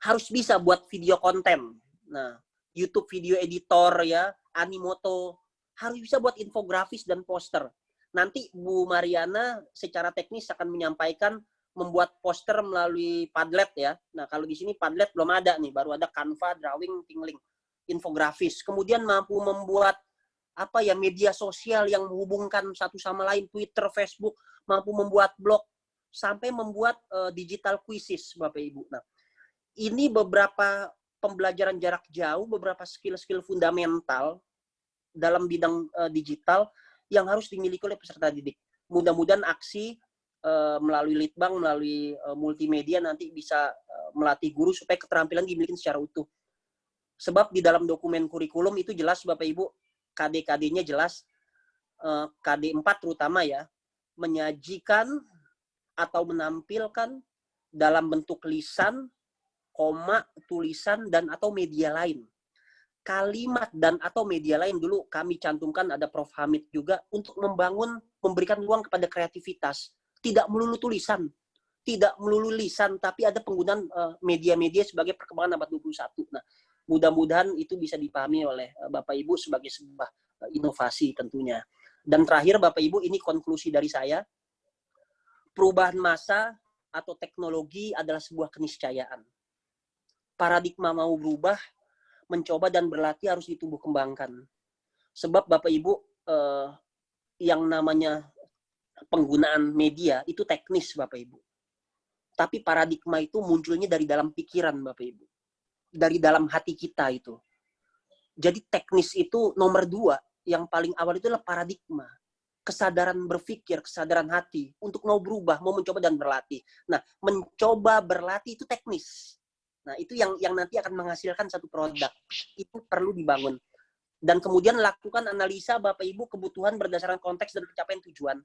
Speaker 1: harus bisa buat video konten. Nah, YouTube video editor ya, Animoto. Harus bisa buat infografis dan poster. Nanti Bu Mariana secara teknis akan menyampaikan membuat poster melalui Padlet ya. Nah, kalau di sini Padlet belum ada nih, baru ada Canva, Drawing, Tingling, infografis. Kemudian mampu membuat media sosial yang menghubungkan satu sama lain, Twitter, Facebook, mampu membuat blog, sampai membuat digital quizzes, Bapak Ibu. Nah, ini beberapa pembelajaran jarak jauh, beberapa skill-skill fundamental dalam bidang digital yang harus dimiliki oleh peserta didik. Mudah-mudahan aksi melalui Litbang, melalui multimedia nanti bisa melatih guru supaya keterampilan dimiliki secara utuh. Sebab di dalam dokumen kurikulum itu jelas, Bapak Ibu, KD-KD-nya jelas, KD 4 terutama ya, menyajikan atau menampilkan dalam bentuk lisan, koma, tulisan, dan atau media lain. Kalimat dan atau media lain dulu kami cantumkan, ada Prof. Hamid juga, untuk memberikan ruang kepada kreativitas. Tidak melulu tulisan, tidak melulu lisan, tapi ada penggunaan media-media sebagai perkembangan abad 21. Nah, mudah-mudahan itu bisa dipahami oleh Bapak Ibu sebagai sebuah inovasi tentunya. Dan terakhir Bapak Ibu, ini konklusi dari saya. Perubahan masa atau teknologi adalah sebuah keniscayaan. Paradigma mau berubah, mencoba dan berlatih harus ditumbuh kembangkan. Sebab Bapak Ibu, yang namanya penggunaan media itu teknis, Bapak Ibu. Tapi paradigma itu munculnya dari dalam pikiran, Bapak Ibu. Dari dalam hati kita itu. Jadi teknis itu nomor 2, yang paling awal itu adalah paradigma. Kesadaran berpikir, kesadaran hati untuk mau berubah, mau mencoba dan berlatih. Nah, mencoba berlatih itu teknis. Nah, itu yang nanti akan menghasilkan satu produk. Itu perlu dibangun. Dan kemudian lakukan analisa Bapak Ibu kebutuhan berdasarkan konteks dan pencapaian tujuan.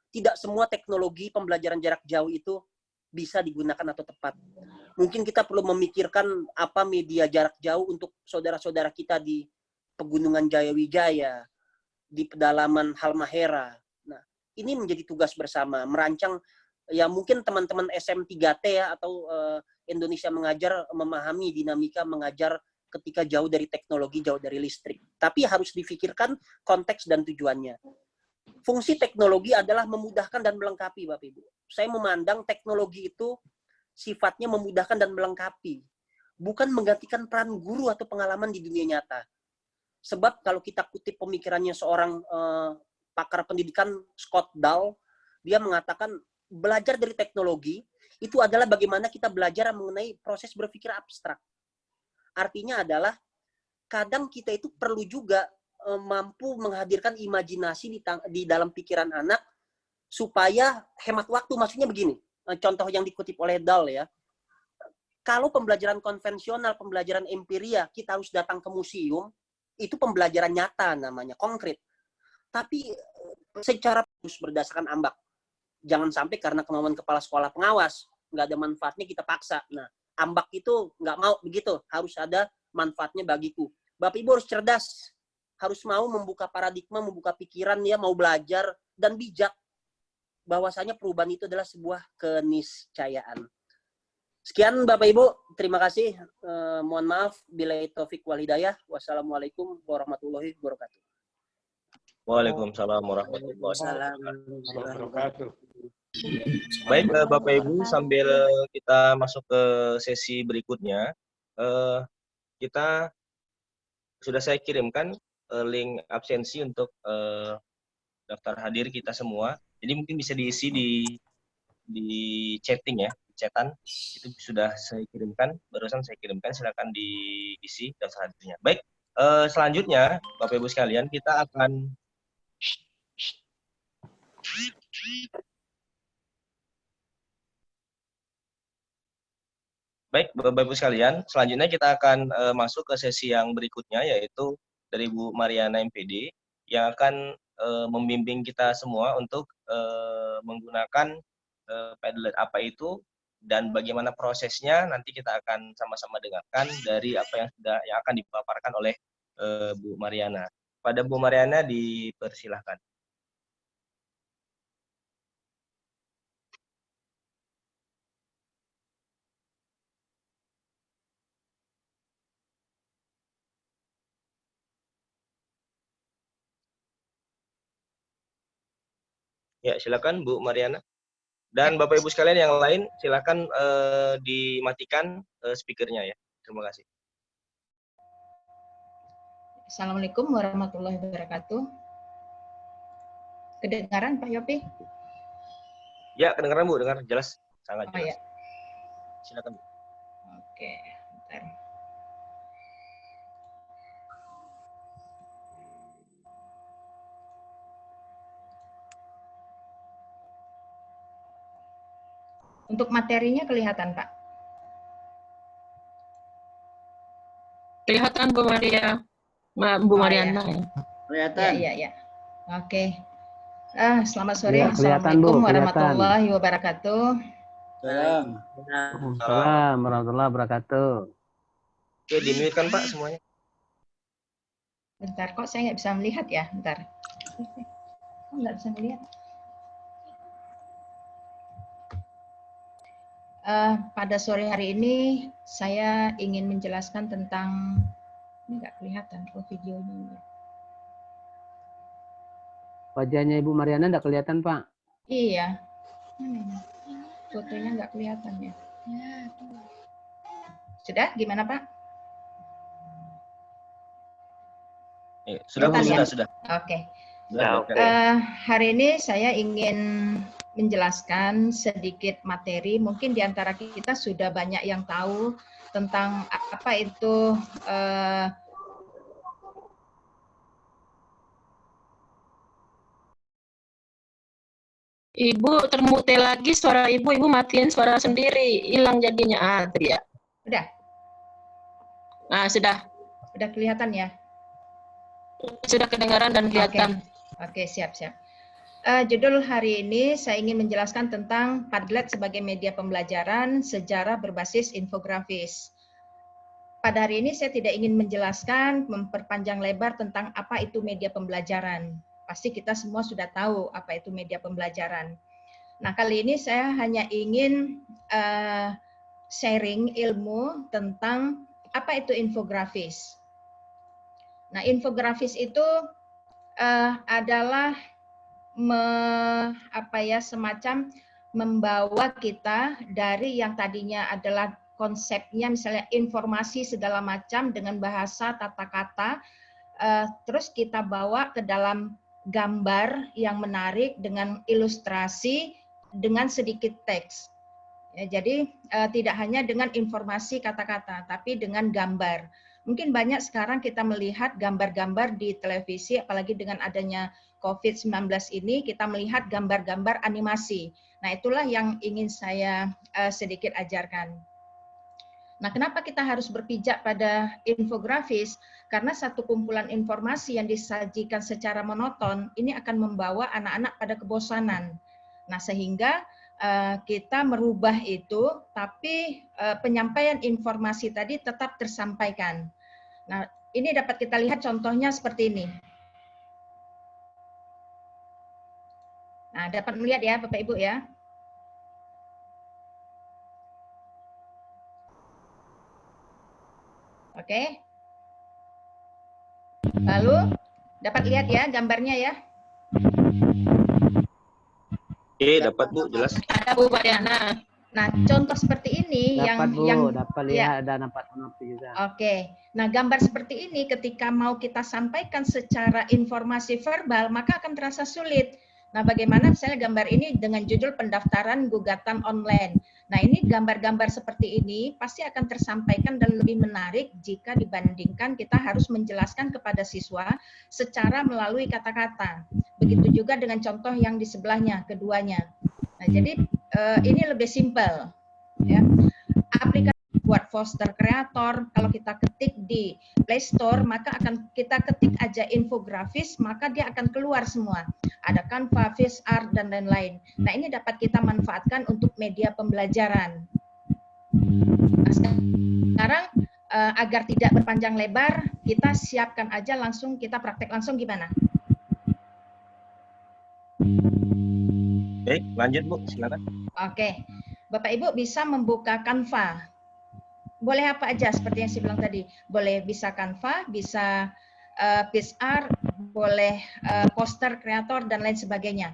Speaker 1: Tidak semua teknologi pembelajaran jarak jauh itu bisa digunakan atau tepat. Mungkin kita perlu memikirkan apa media jarak jauh untuk saudara-saudara kita di Pegunungan Jayawijaya, di pedalaman Halmahera. Nah, ini menjadi tugas bersama, merancang, ya mungkin teman-teman SM3T ya, atau Indonesia Mengajar memahami dinamika mengajar ketika jauh dari teknologi, jauh dari listrik. Tapi harus difikirkan konteks dan tujuannya. Fungsi teknologi adalah memudahkan dan melengkapi, Bapak Ibu. Saya memandang teknologi itu sifatnya memudahkan dan melengkapi, bukan menggantikan peran guru atau pengalaman di dunia nyata. Sebab kalau kita kutip pemikirannya seorang pakar pendidikan, Scott Dahl, dia mengatakan belajar dari teknologi itu adalah bagaimana kita belajar mengenai proses berpikir abstrak. Artinya adalah kadang kita itu perlu juga mampu menghadirkan imajinasi di dalam pikiran anak supaya hemat waktu. Maksudnya begini, contoh yang dikutip oleh Dahl ya. Kalau pembelajaran konvensional, pembelajaran empiria, kita harus datang ke museum, itu pembelajaran nyata namanya, konkret. Tapi secara harus berdasarkan ambak. Jangan sampai karena kemauan kepala sekolah pengawas, nggak ada manfaatnya kita paksa. Nah, ambak itu nggak mau begitu, harus ada manfaatnya bagiku. Bapak Ibu harus cerdas, harus mau membuka paradigma, membuka pikiran, ya mau belajar dan bijak. Bahwasanya perubahan itu adalah sebuah keniscayaan. Sekian Bapak Ibu, terima kasih. Mohon maaf bila taufik wal hidayah. Wassalamualaikum warahmatullahi wabarakatuh.
Speaker 7: Waalaikumsalam warahmatullahi wabarakatuh. Baik Bapak Ibu, sambil kita masuk ke sesi berikutnya, kita sudah saya kirimkan link absensi untuk daftar hadir kita semua. Jadi mungkin bisa diisi di chatting ya, chatan itu sudah saya kirimkan, barusan saya kirimkan, silakan diisi daftar hadirnya. Baik, selanjutnya Bapak Ibu sekalian kita akan Baik, Bapak Ibu sekalian, selanjutnya kita akan masuk ke sesi yang berikutnya, yaitu dari Bu Mariana MPD, yang akan membimbing kita semua untuk menggunakan Padlet apa itu, dan bagaimana prosesnya. Nanti kita akan sama-sama dengarkan dari apa yang akan dipaparkan oleh Bu Mariana. Pada Bu Mariana dipersilahkan. Ya, silakan Bu Mariana. Dan Bapak Ibu sekalian yang lain, silakan dimatikan speakernya ya. Terima kasih.
Speaker 9: Assalamualaikum warahmatullahi wabarakatuh. Kedengaran Pak Yopi?
Speaker 7: Ya, kedengaran Bu, dengar jelas, sangat jelas.
Speaker 9: Oh, ya.
Speaker 7: Silakan Bu.
Speaker 9: Oke, bentar. Untuk materinya kelihatan, Pak?
Speaker 4: Kelihatan Bu Maria, Bu Mariana.
Speaker 9: Ya.
Speaker 1: Kelihatan.
Speaker 9: Ya. Oke. Selamat sore.
Speaker 8: Ya, kelihatan,
Speaker 9: Assalamualaikum
Speaker 8: Bu,
Speaker 9: warahmatullahi wabarakatuh.
Speaker 8: Waalaikumsalam warahmatullahi wabarakatuh.
Speaker 7: Oke, di-mute kan Pak semuanya.
Speaker 9: Bentar, kok saya nggak bisa melihat ya? Bentar. Kok nggak bisa melihat? Pada sore hari ini saya ingin menjelaskan tentang, ini nggak kelihatan, videonya.
Speaker 8: Wajahnya Ibu Mariana nggak kelihatan, Pak?
Speaker 9: Iya. Fotonya nggak kelihatan ya. Sudah? Gimana Pak?
Speaker 7: Sudah,
Speaker 9: Ya,
Speaker 7: sudah.
Speaker 9: Oke.
Speaker 7: Ya,
Speaker 9: hari ini saya ingin menjelaskan sedikit materi. Mungkin di antara kita sudah banyak yang tahu tentang apa itu
Speaker 4: Ibu termute lagi suara Ibu, Ibu matiin suara sendiri, hilang jadinya. Ya.
Speaker 9: Udah?
Speaker 4: Nah, sudah.
Speaker 9: Udah kelihatan ya?
Speaker 4: Sudah kedengaran dan kelihatan.
Speaker 9: Oke, siap. Judul hari ini saya ingin menjelaskan tentang Padlet sebagai media pembelajaran, sejarah berbasis infografis. Pada hari ini saya tidak ingin menjelaskan, memperpanjang lebar tentang apa itu media pembelajaran. Pasti kita semua sudah tahu apa itu media pembelajaran. Nah, kali ini saya hanya ingin sharing ilmu tentang apa itu infografis. Nah, infografis itu adalah semacam membawa kita dari yang tadinya adalah konsepnya misalnya informasi segala macam dengan bahasa tata kata, terus kita bawa ke dalam gambar yang menarik dengan ilustrasi dengan sedikit teks. Ya, jadi tidak hanya dengan informasi kata-kata, tapi dengan gambar. Mungkin banyak sekarang kita melihat gambar-gambar di televisi, apalagi dengan adanya COVID-19 ini, kita melihat gambar-gambar animasi. Nah, itulah yang ingin saya sedikit ajarkan. Nah, kenapa kita harus berpijak pada infografis? Karena satu kumpulan informasi yang disajikan secara monoton, ini akan membawa anak-anak pada kebosanan. Nah, sehingga kita merubah itu, tapi penyampaian informasi tadi tetap tersampaikan. Nah, ini dapat kita lihat contohnya seperti ini. Nah, dapat melihat ya Bapak Ibu ya. Oke. Lalu dapat lihat ya gambarnya ya.
Speaker 7: Oke, dapat Bu, jelas.
Speaker 4: Ada Bu Mariana.
Speaker 9: Nah, contoh seperti ini
Speaker 8: dapat lihat dan dapat mengerti juga.
Speaker 9: Oke. Nah, gambar seperti ini ketika mau kita sampaikan secara informasi verbal, maka akan terasa sulit. Nah, bagaimana misalnya gambar ini dengan judul pendaftaran gugatan online. Nah, ini gambar-gambar seperti ini pasti akan tersampaikan dan lebih menarik jika dibandingkan kita harus menjelaskan kepada siswa secara melalui kata-kata. Begitu juga dengan contoh yang di sebelahnya, keduanya. Nah, jadi ini lebih simpel. Ya. Aplikasi buat poster kreator, kalau kita ketik di Play Store, maka akan kita ketik aja infografis, maka dia akan keluar semua. Ada Canva, VisArt, dan lain-lain. Nah, ini dapat kita manfaatkan untuk media pembelajaran. Nah, sekarang agar tidak berpanjang lebar, kita siapkan aja langsung, kita praktek langsung gimana?
Speaker 7: Baik, lanjut Bu, silakan.
Speaker 9: Oke, Bapak Ibu bisa membuka Canva. Boleh apa aja seperti yang saya bilang tadi. Boleh bisa Canva, bisa VisArt, boleh poster kreator dan lain sebagainya.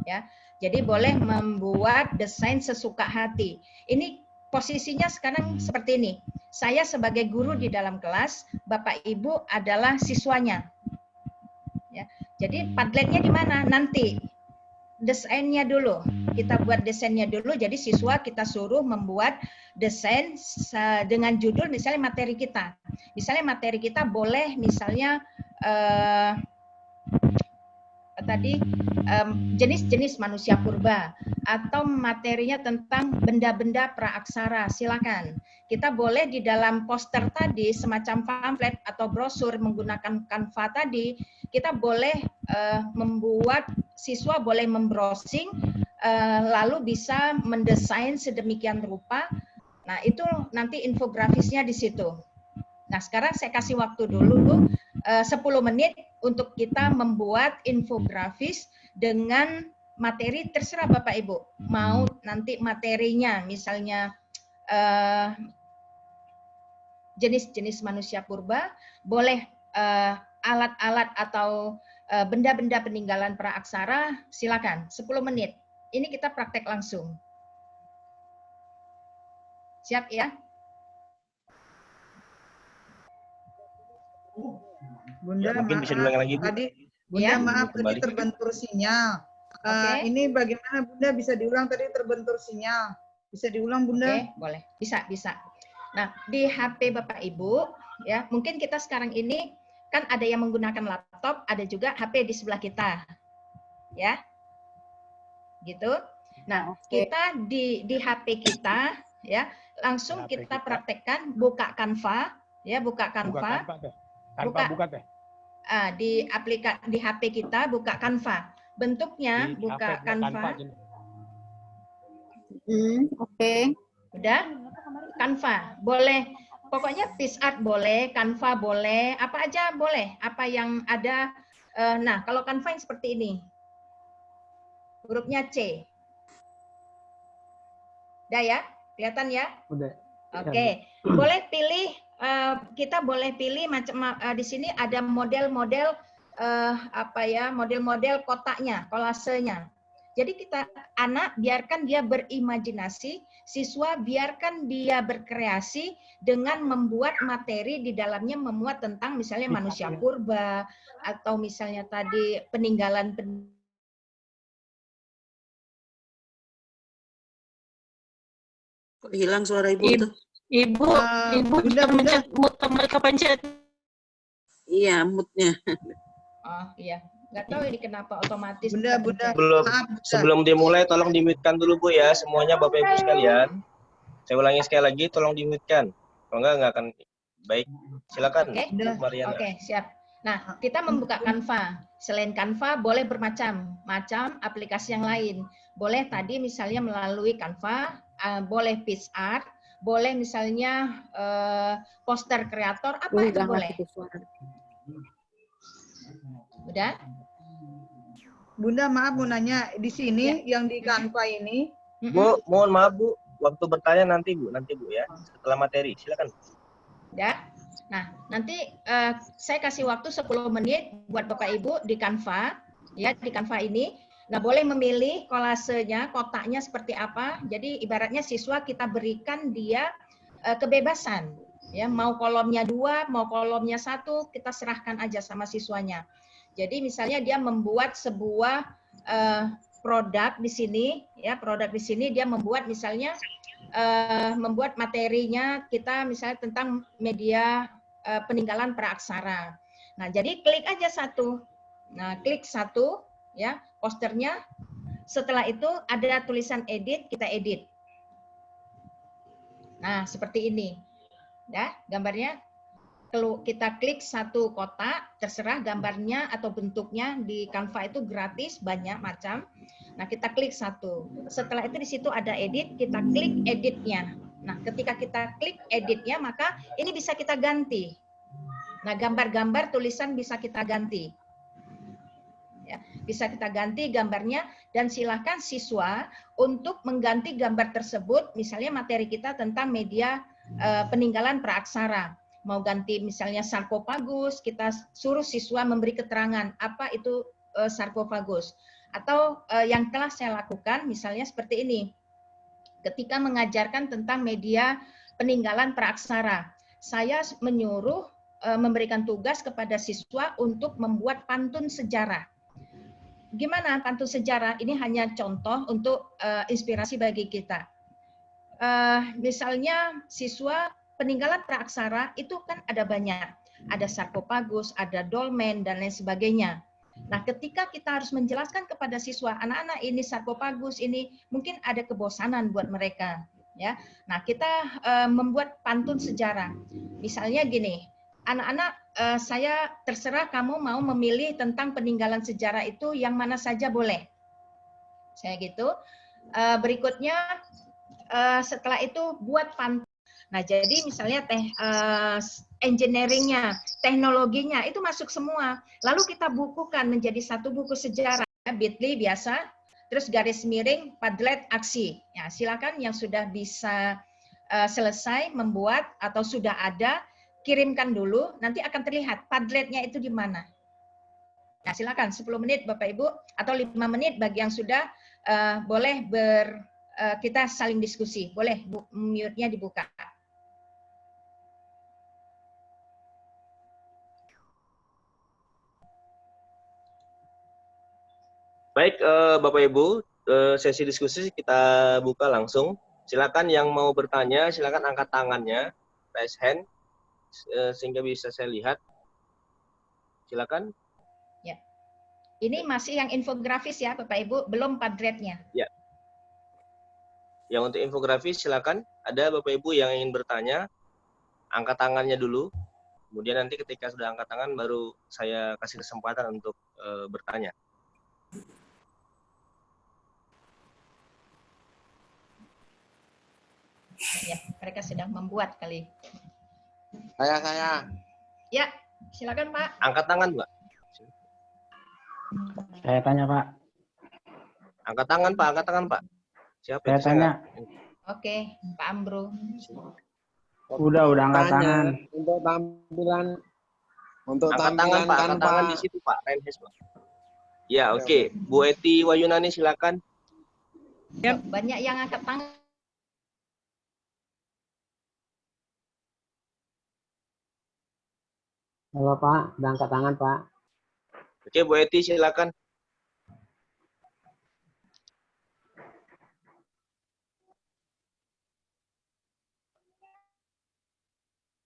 Speaker 9: Ya, jadi boleh membuat desain sesuka hati. Ini posisinya sekarang seperti ini. Saya sebagai guru di dalam kelas, Bapak Ibu adalah siswanya. Ya, jadi Padletnya di mana? Nanti desainnya dulu. Kita buat desainnya dulu. Jadi siswa kita suruh membuat desain dengan judul misalnya materi kita. Misalnya materi kita boleh misalnya jenis-jenis manusia purba atau materinya tentang benda-benda praaksara. Silakan. Kita boleh di dalam poster tadi semacam pamflet atau brosur menggunakan Canva tadi, kita boleh membuat siswa boleh membrowsing lalu bisa mendesain sedemikian rupa. Nah, itu nanti infografisnya di situ. Nah, sekarang saya kasih waktu dulu 10 menit untuk kita membuat infografis dengan materi terserah Bapak Ibu. Mau nanti materinya misalnya jenis-jenis manusia purba, boleh alat-alat atau benda-benda peninggalan praaksara, silakan 10 menit. Ini kita praktek langsung. Siap ya?
Speaker 6: Bunda,
Speaker 7: Ya, mungkin
Speaker 6: maaf.
Speaker 7: bisa diulang lagi, Bu.
Speaker 6: Tadi Bunda
Speaker 9: Ya.
Speaker 6: maaf tadi
Speaker 7: Kembali.
Speaker 6: terbentur sinyal.
Speaker 9: Oke.
Speaker 6: Ini bagaimana Bunda bisa diulang tadi terbentur sinyal? Bisa diulang Bunda?
Speaker 9: Oke, boleh. Bisa. Nah, di HP Bapak Ibu, ya, mungkin kita sekarang ini kan ada yang menggunakan laptop, ada juga HP di sebelah kita. Ya. Gitu. Nah, kita di HP kita ya, langsung kita praktekkan buka Canva, ya, buka Canva. Buka teh. Di HP kita buka Canva. Bentuknya buka Canva.
Speaker 2: Oke.
Speaker 9: Udah? Canva boleh. Pokoknya VisArt boleh, Canva boleh, apa aja boleh. Apa yang ada. Nah, kalau Canva yang seperti ini. Hurufnya C. Udah ya? Kelihatan ya?
Speaker 8: Udah.
Speaker 9: Oke. Boleh pilih, kita boleh pilih macam di sini ada model-model model-model kotaknya, kolasenya. Jadi kita anak biarkan dia berimajinasi, siswa biarkan dia berkreasi dengan membuat materi di dalamnya memuat tentang misalnya manusia purba atau misalnya tadi peninggalan
Speaker 10: Hilang suara Ibu tuh.
Speaker 4: Ibu
Speaker 6: Bunda,
Speaker 4: mencet mute mereka pencet.
Speaker 10: Iya, moodnya.
Speaker 9: Oh iya, nggak tahu ini kenapa otomatis.
Speaker 6: Bunda.
Speaker 7: Sebelum dimulai tolong di-mute-kan dulu Bu ya, semuanya Bapak Ibu sekalian. Saya ulangi sekali lagi, tolong di-mute-kan. Kalau nggak akan baik. Silakan Bu Mariana.
Speaker 9: Oke, siap. Nah, kita membuka Canva. Selain Canva, boleh bermacam-macam aplikasi yang lain. Boleh tadi misalnya melalui Canva, boleh VisArt, boleh misalnya poster kreator, apa itu boleh. Udah?
Speaker 6: Bunda, maaf mau nanya, di sini yang di Canva ini.
Speaker 7: Bu, mohon maaf Bu, waktu bertanya nanti Bu ya, setelah materi. Silakan.
Speaker 9: Ya. Nah, nanti saya kasih waktu 10 menit buat Bapak Ibu di Canva, ya, di Canva ini. Nah, boleh memilih kolasenya, kotaknya seperti apa. Jadi ibaratnya siswa kita berikan dia kebebasan, ya, mau kolomnya 2, mau kolomnya 1, kita serahkan aja sama siswanya. Jadi misalnya dia membuat sebuah produk di sini, ya produk di sini dia membuat misalnya membuat materinya kita misalnya tentang media peninggalan praaksara. Nah, jadi klik aja satu. Nah, klik satu, ya posternya. Setelah itu ada tulisan edit, kita edit. Nah, seperti ini. Ya, gambarnya. Kalau kita klik satu kotak, terserah gambarnya atau bentuknya di Canva itu gratis, banyak macam. Nah, kita klik satu. Setelah itu di situ ada edit, kita klik editnya. Nah, ketika kita klik editnya, maka ini bisa kita ganti. Nah, gambar-gambar tulisan bisa kita ganti. Ya, bisa kita ganti gambarnya dan silakan siswa untuk mengganti gambar tersebut. Misalnya materi kita tentang media peninggalan praaksara. Mau ganti misalnya sarkofagus, kita suruh siswa memberi keterangan apa itu sarkofagus. Atau yang telah saya lakukan misalnya seperti ini. Ketika mengajarkan tentang media peninggalan praaksara, saya menyuruh memberikan tugas kepada siswa untuk membuat pantun sejarah. Gimana pantun sejarah? Ini hanya contoh untuk inspirasi bagi kita. Misalnya siswa peninggalan praaksara itu kan ada banyak. Ada sarkofagus, ada dolmen, dan lain sebagainya. Nah, ketika kita harus menjelaskan kepada siswa, anak-anak ini sarkofagus, ini mungkin ada kebosanan buat mereka. Ya, nah kita membuat pantun sejarah. Misalnya gini, anak-anak saya terserah kamu mau memilih tentang peninggalan sejarah itu yang mana saja boleh. Saya gitu. Berikutnya setelah itu buat pantun. Nah, jadi misalnya engineering-nya, teknologinya itu masuk semua. Lalu kita bukukan menjadi satu buku sejarah, Bitly biasa, terus garis miring, Padlet aksi. Ya, silakan yang sudah bisa selesai membuat atau sudah ada, kirimkan dulu, nanti akan terlihat Padletnya itu di mana. Nah, silakan 10 menit Bapak Ibu atau 5 menit bagi yang sudah boleh kita saling diskusi. Boleh mute-nya dibuka.
Speaker 7: Baik, Bapak Ibu, sesi diskusi kita buka langsung. Silakan yang mau bertanya, silakan angkat tangannya, raise hand, sehingga bisa saya lihat. Silakan.
Speaker 9: Ya, ini masih yang infografis ya, Bapak Ibu, belum Padletnya.
Speaker 7: Ya. Yang untuk infografis silakan. Ada Bapak Ibu yang ingin bertanya, angkat tangannya dulu. Kemudian nanti ketika sudah angkat tangan, baru saya kasih kesempatan untuk bertanya.
Speaker 9: Ya, mereka sedang membuat kali.
Speaker 11: Saya.
Speaker 9: Ya, silakan Pak.
Speaker 7: Angkat tangan, Pak.
Speaker 8: Saya tanya, Pak.
Speaker 7: Angkat tangan, Pak. Angkat tangan, Pak. Siapa
Speaker 8: Saya
Speaker 7: itu?
Speaker 8: tanya.
Speaker 9: Oke, Pak Ambro.
Speaker 8: Udah angkat tangan.
Speaker 11: Untuk tampilan,
Speaker 7: angkat tangan, Pak. Angkat tangan di situ, Pak. Raise, Pak. Ya, oke. Bu Eti Wayunani, silakan.
Speaker 9: Ya. Banyak yang angkat tangan.
Speaker 8: Halo Pak, udah angkat tangan Pak.
Speaker 7: Oke, Bu Eti silakan.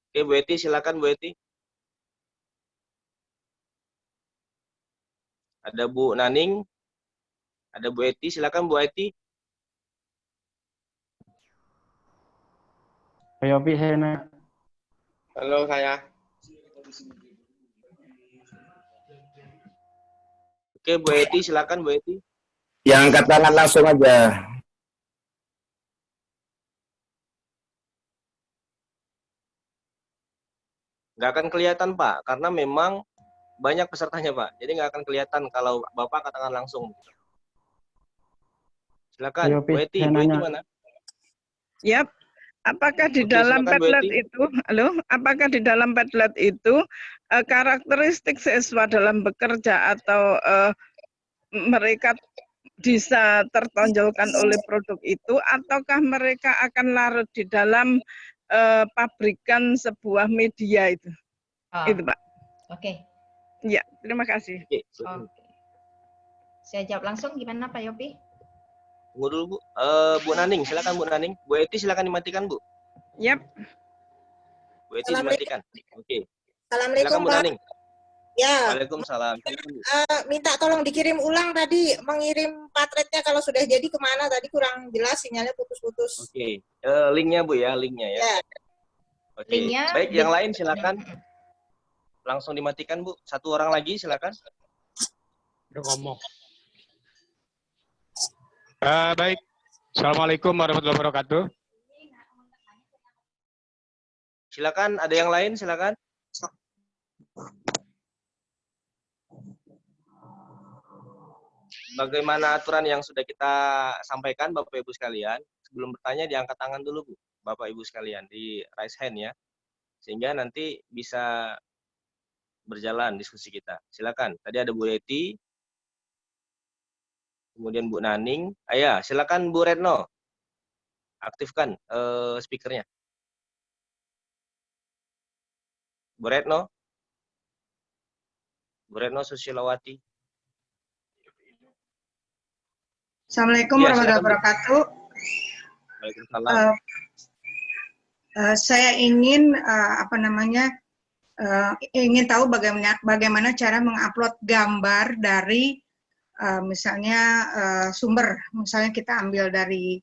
Speaker 7: Oke, Bu Eti silakan, Bu Eti. Ada Bu Naning, ada Bu Eti, silakan Bu Eti.
Speaker 8: Yopi saya.
Speaker 11: Halo saya.
Speaker 7: Oke, Bu Eti, silakan Bu Eti.
Speaker 5: Yang angkat tangan langsung aja.
Speaker 7: Nggak akan kelihatan, Pak, karena memang banyak pesertanya, Pak. Jadi nggak akan kelihatan kalau Bapak katakan langsung. Silakan, Bu Eti. Bu Eti mana?
Speaker 12: Yap. Apakah di dalam Padlet itu, apakah di dalam Padlet itu karakteristik siswa dalam bekerja atau mereka bisa tertonjolkan oleh produk itu, ataukah mereka akan larut di dalam pabrikan sebuah media itu? Itu Pak.
Speaker 9: Oke.
Speaker 12: Ya, terima kasih.
Speaker 9: Oke. Saya jawab langsung gimana Pak Yopi?
Speaker 7: Tunggu dulu Bu. Bu Naning, silakan Bu Naning. Bu Eti silakan dimatikan Bu.
Speaker 12: Yap.
Speaker 7: Bu Eti dimatikan. Oke.
Speaker 13: Assalamualaikum
Speaker 7: Silakan Bu
Speaker 13: Pak.
Speaker 7: Naning.
Speaker 13: Ya,
Speaker 7: Waalaikumsalam. Silakan, Bu.
Speaker 13: minta tolong dikirim ulang tadi, mengirim Padletnya kalau sudah jadi kemana tadi kurang jelas sinyalnya putus-putus.
Speaker 7: Oke. Linknya Bu ya, linknya ya.
Speaker 13: Ya.
Speaker 7: Oke.
Speaker 9: Linknya
Speaker 7: Baik, yang lain silakan. Langsung dimatikan Bu. Satu orang lagi silakan.
Speaker 14: Udah ngomong. Baik. Assalamualaikum warahmatullahi wabarakatuh.
Speaker 7: Silakan, ada yang lain silakan. Bagaimana aturan yang sudah kita sampaikan Bapak Ibu sekalian? Sebelum bertanya diangkat tangan dulu Bu, Bapak Ibu sekalian, di raise hand ya. Sehingga nanti bisa berjalan diskusi kita. Silakan. Tadi ada Bu Eti, kemudian Bu Naning. Ayah, silakan Bu Retno. Aktifkan speakernya. Bu Retno. Bu Retno Susilawati.
Speaker 15: Assalamualaikum
Speaker 7: Ya,
Speaker 15: warahmatullahi
Speaker 7: silakan, Bu.
Speaker 15: wabarakatuh.
Speaker 7: Waalaikumsalam.
Speaker 15: Saya ingin ingin tahu bagaimana cara mengupload gambar dari misalnya sumber, misalnya kita ambil dari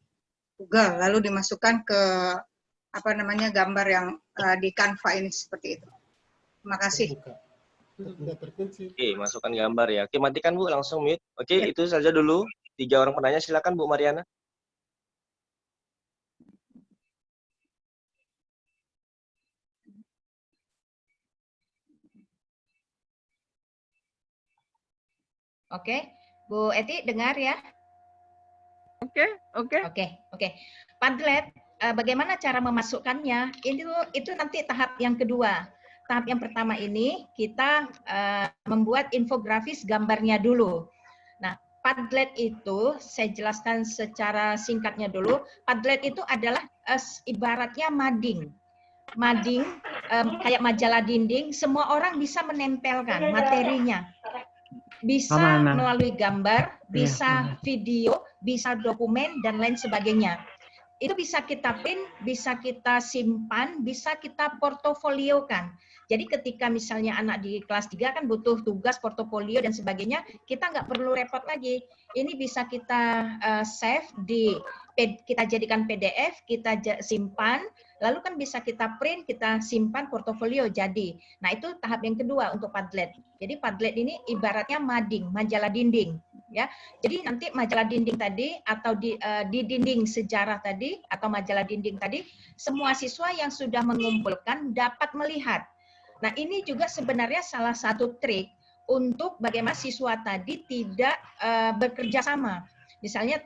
Speaker 15: Google lalu dimasukkan ke gambar yang di Canva ini seperti itu. Terima kasih.
Speaker 7: Oke, masukkan gambar ya. Oke, matikan Bu, langsung mute. Oke, itu saja dulu. 3 orang penanya, silakan Bu Mariana.
Speaker 9: Oke, Bu Eti dengar ya?
Speaker 12: Oke.
Speaker 9: Oke. Padlet, bagaimana cara memasukkannya? Itu nanti tahap yang kedua. Tahap yang pertama ini kita membuat infografis gambarnya dulu. Nah, Padlet itu saya jelaskan secara singkatnya dulu. Padlet itu adalah ibaratnya mading. Mading kayak majalah dinding, semua orang bisa menempelkan materinya. Bisa melalui gambar, bisa video, bisa dokumen, dan lain sebagainya. Itu bisa kita print, bisa kita simpan, bisa kita portofoliokan. Jadi ketika misalnya anak di kelas 3 kan butuh tugas, portofolio, dan sebagainya, kita nggak perlu repot lagi. Ini bisa kita save, kita jadikan PDF, kita simpan, lalu kan bisa kita print, kita simpan portofolio jadi. Nah itu tahap yang kedua untuk Padlet. Jadi Padlet ini ibaratnya mading, majalah dinding. Ya, jadi nanti majalah dinding tadi atau di dinding sejarah tadi atau majalah dinding tadi, semua siswa yang sudah mengumpulkan dapat melihat. Nah ini juga sebenarnya salah satu trik untuk bagaimana siswa tadi tidak bekerja sama. Misalnya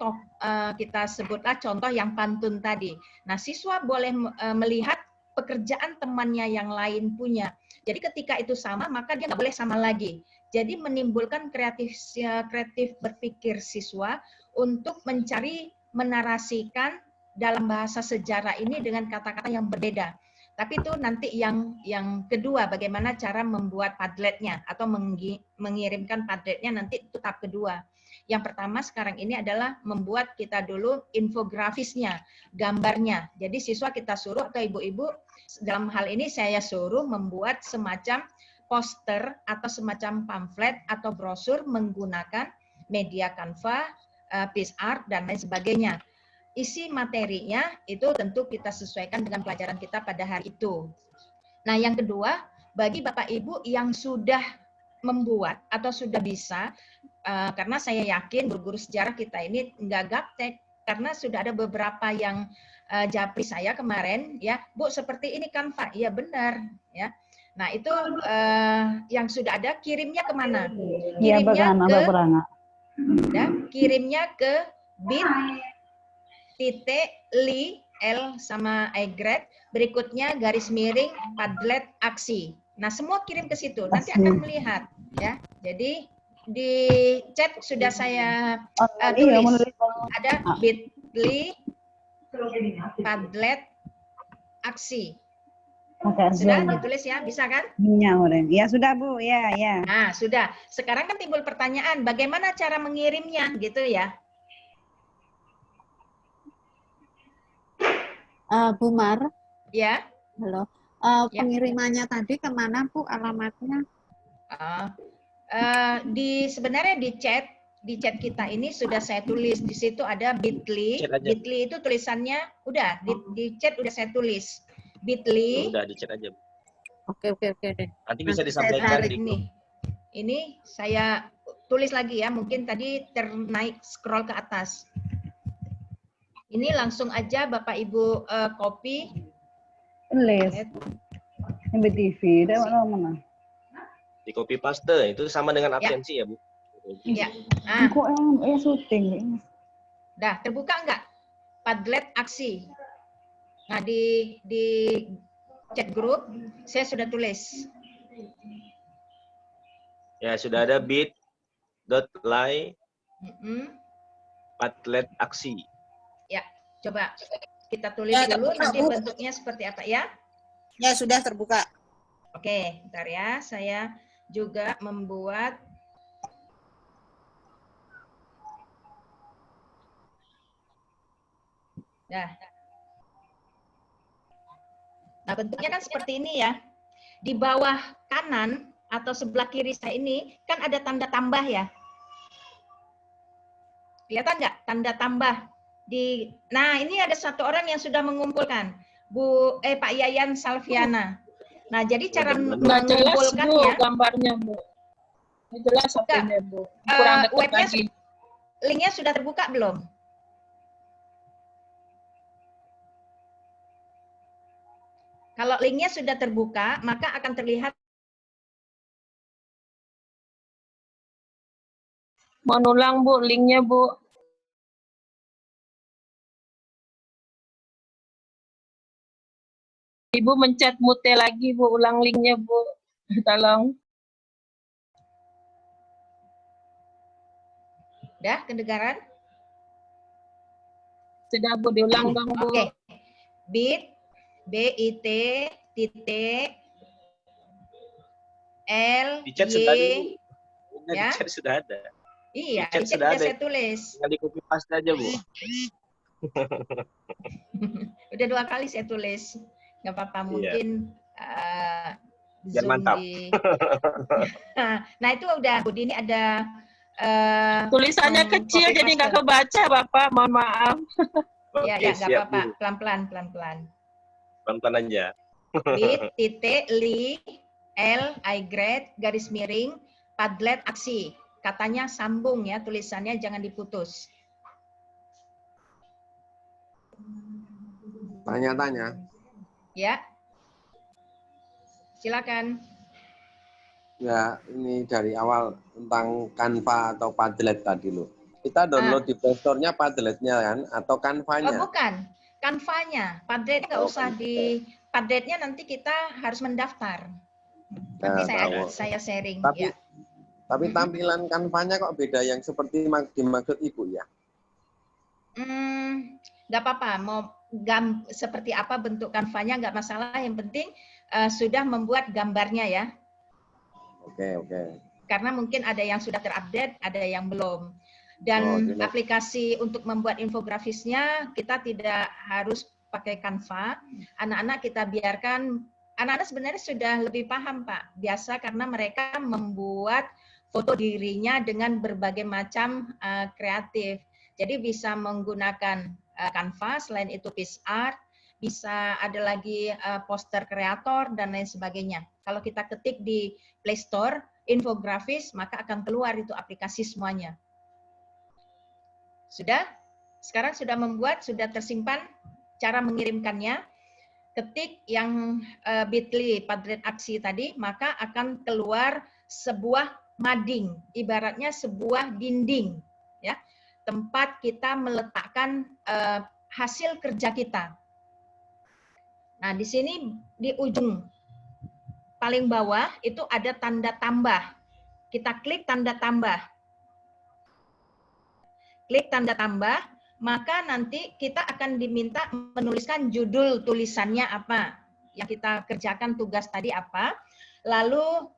Speaker 9: kita sebutlah contoh yang pantun tadi. Nah siswa boleh melihat pekerjaan temannya yang lain punya. Jadi ketika itu sama maka dia nggak boleh sama lagi. Jadi menimbulkan kreatif berpikir siswa untuk mencari menarasikan dalam bahasa sejarah ini dengan kata-kata yang berbeda. Tapi itu nanti yang kedua, bagaimana cara membuat Padletnya atau mengirimkan Padletnya nanti itu tahap kedua. Yang pertama sekarang ini adalah membuat kita dulu infografisnya, gambarnya. Jadi siswa kita suruh atau ibu-ibu, dalam hal ini saya suruh membuat semacam poster atau semacam pamflet atau brosur menggunakan media Canva, piece art, dan lain sebagainya. Isi materinya itu tentu kita sesuaikan dengan pelajaran kita pada hari itu. Nah, yang kedua, bagi Bapak Ibu yang sudah membuat atau sudah bisa, karena saya yakin guru sejarah kita ini nggak gaptek, karena sudah ada beberapa yang japri saya kemarin, ya, Bu, seperti ini Canva, ya benar, ya. Nah, itu yang sudah ada, kirimnya kemana? Kirimnya ke bit.ly L sama egret, berikutnya garis miring Padlet aksi. Nah, semua kirim ke situ. Nanti akan melihat, ya. Jadi di chat sudah saya tulis. Ada bit.ly Padlet aksi. Sudah ditulis ya, bisa kan?
Speaker 16: Ya sudah Bu, ya.
Speaker 9: Nah, sudah. Sekarang kan timbul pertanyaan, bagaimana cara mengirimnya gitu ya?
Speaker 17: Bu Mar.
Speaker 9: Ya.
Speaker 17: Halo.
Speaker 9: Ya.
Speaker 17: Pengirimannya tadi kemana Bu alamatnya?
Speaker 9: Sebenarnya di chat kita ini sudah saya tulis. Di situ ada bit.ly. Bit.ly itu tulisannya udah di chat udah saya tulis. Bit.ly.
Speaker 7: Udah di chat aja.
Speaker 17: Oke deh.
Speaker 7: Nanti bisa disampaikan di
Speaker 9: grup. Ini saya tulis lagi ya, mungkin tadi ternaik scroll ke atas. Ini langsung aja Bapak Ibu copy.
Speaker 16: Tulis. MBTV, ada mana?
Speaker 7: Di copy paste itu sama dengan absensi ya, Bu?
Speaker 9: Ya.
Speaker 16: Kok syuting.
Speaker 9: Dah terbuka enggak? Padlet aksi. Nah, di chat grup saya sudah tulis.
Speaker 7: Ya, sudah ada bit.ly Padlet aksi.
Speaker 9: Ya, coba kita tulis dulu nanti bentuknya seperti apa ya?
Speaker 13: Ya, sudah terbuka.
Speaker 9: Oke, bentar ya. Saya juga membuat Nah, bentuknya kan seperti ini ya. Di bawah kanan atau sebelah kiri saya ini kan ada tanda tambah ya. Kelihatan nggak tanda tambah? Nah, ini ada satu orang yang sudah mengumpulkan. Pak Yayan Salviana. Nah, jadi cara mengumpulkannya
Speaker 4: gambarnya, Bu. Jelas satunya, Bu. Kurang dekat
Speaker 9: webnya
Speaker 4: lagi.
Speaker 9: Linknya sudah terbuka belum? Kalau linknya sudah terbuka, maka akan terlihat.
Speaker 4: Mau ulang, Bu, linknya, Bu. Ibu mencet mute lagi, Bu. Ulang linknya, Bu. Tolong.
Speaker 9: Udah, kedengaran?
Speaker 4: Sudah, Bu. Diulang dong, Bu.
Speaker 9: Oke. bit titik L
Speaker 7: Di chat
Speaker 9: Y
Speaker 7: sudah ada, Bu.
Speaker 9: Ya?
Speaker 7: Di chat sudah ada.
Speaker 9: Iya,
Speaker 7: di chat
Speaker 9: di chat
Speaker 7: sudah
Speaker 9: sudah
Speaker 7: ada.
Speaker 9: saya tulis.
Speaker 7: Tinggal di copy paste aja, Bu.
Speaker 9: Udah 2 kali saya tulis. Nggak apa-apa, mungkin
Speaker 7: Biar
Speaker 9: Zoom
Speaker 7: mantap.
Speaker 9: Nah, itu udah, Bu. Ini ada
Speaker 4: tulisannya kecil jadi nggak kebaca, Bapak. Mohon maaf.
Speaker 9: Ya, nggak apa-apa. Pelan-pelan.
Speaker 7: Pelan-pelan aja.
Speaker 9: bit.ly L-Y garis miring Padlet aksi. Katanya sambung ya, tulisannya jangan diputus.
Speaker 11: Tanya-tanya.
Speaker 9: Ya. Silakan.
Speaker 11: Ya, ini dari awal tentang Canva atau Padlet tadi loh. Kita download di Play Store-nya Padletnya kan atau Canva-nya?
Speaker 9: Oh, bukan. Canva-nya. Padlet nggak usah di Padletnya, nanti kita harus mendaftar. Nanti saya sharing ya.
Speaker 11: Tapi tampilan Canva-nya kok beda yang seperti dimaksud Ibu ya?
Speaker 9: Nggak apa-apa. Mau seperti apa bentuk Canva-nya nggak masalah. Yang penting sudah membuat gambarnya ya.
Speaker 11: Oke.
Speaker 9: Karena mungkin ada yang sudah terupdate, ada yang belum. Dan aplikasi untuk membuat infografisnya kita tidak harus pakai Canva. Anak-anak kita biarkan, anak-anak sebenarnya sudah lebih paham, Pak. Biasa karena mereka membuat foto dirinya dengan berbagai macam kreatif. Jadi bisa menggunakan Canva, selain itu PixArt, bisa ada lagi poster kreator dan lain sebagainya. Kalau kita ketik di Play Store, infografis, maka akan keluar itu aplikasi semuanya. Sudah? Sekarang sudah membuat, sudah tersimpan cara mengirimkannya. Ketik yang bit.ly Padlet aksi tadi, maka akan keluar sebuah mading, ibaratnya sebuah dinding, ya, tempat kita meletakkan hasil kerja kita. Nah, di sini di ujung paling bawah itu ada tanda tambah. Kita klik tanda tambah. Klik tanda tambah, maka nanti kita akan diminta menuliskan judul tulisannya apa. yang kita kerjakan tugas tadi apa. Lalu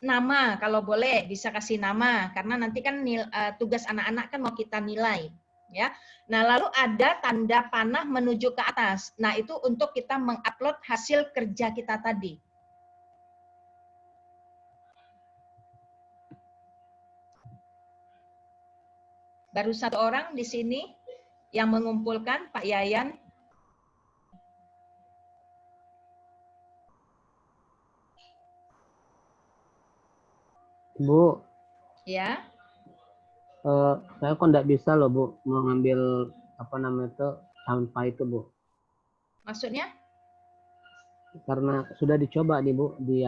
Speaker 9: nama, kalau boleh bisa kasih nama, karena nanti kan tugas anak-anak kan mau kita nilai. Ya, nah lalu ada tanda panah menuju ke atas. Nah itu untuk kita mengupload hasil kerja kita tadi. Baru satu orang di sini yang mengumpulkan, Pak Yayan.
Speaker 8: Bu,
Speaker 9: Ya.
Speaker 8: Saya kok nggak bisa loh Bu mengambil apa namanya itu sampah itu Bu.
Speaker 9: Maksudnya?
Speaker 8: Karena sudah dicoba nih Bu di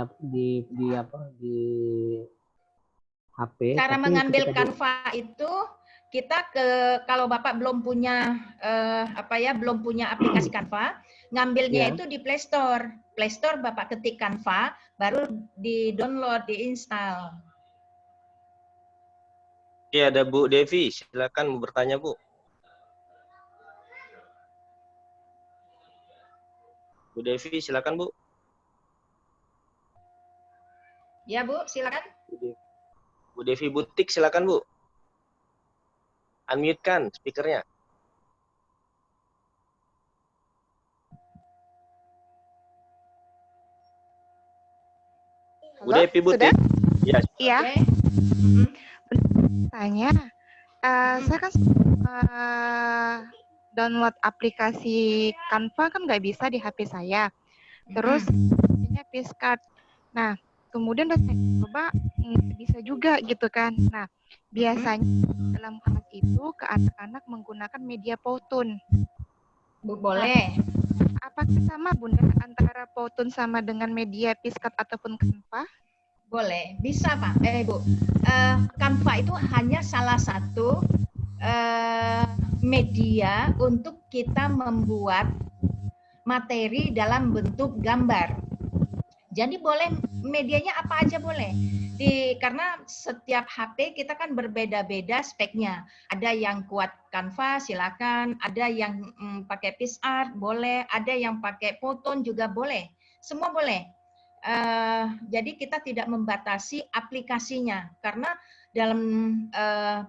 Speaker 8: HP.
Speaker 9: Cara
Speaker 8: tapi
Speaker 9: mengambil
Speaker 8: ketika
Speaker 9: Canva itu kita kalau Bapak belum punya belum punya aplikasi Canva, ngambilnya
Speaker 8: Ya.
Speaker 9: itu di Play Store. Play Store Bapak ketik Canva, baru di-download, di-install.
Speaker 7: Iya, ada Bu Devi, silakan mau bertanya Bu. Bu Devi, silakan Bu.
Speaker 9: Ya Bu, silakan.
Speaker 7: Bu Devi Butik, silakan Bu. Unmute-kan speakernya. Bu
Speaker 18: Halo,
Speaker 7: Devi Butik.
Speaker 18: sudah?
Speaker 7: Ya.
Speaker 18: Iya. Tanya, saya kan download aplikasi Canva kan nggak bisa di HP saya. Terus ini Piscard. Nah, kemudian udah saya coba nggak bisa juga gitu kan. Nah, biasanya dalam kelas itu ke anak-anak menggunakan media Powtoon.
Speaker 9: Boleh.
Speaker 18: Apakah sama Bunda antara Powtoon sama dengan media Piscard ataupun Canva?
Speaker 9: Boleh, bisa Pak, Bu. Canva itu hanya salah satu media untuk kita membuat materi dalam bentuk gambar. Jadi boleh medianya apa aja boleh. Karena setiap HP kita kan berbeda-beda speknya. Ada yang kuat Canva, silakan. Ada yang pakai PixArt, boleh. Ada yang pakai Powtoon juga boleh. Semua boleh. Jadi kita tidak membatasi aplikasinya karena dalam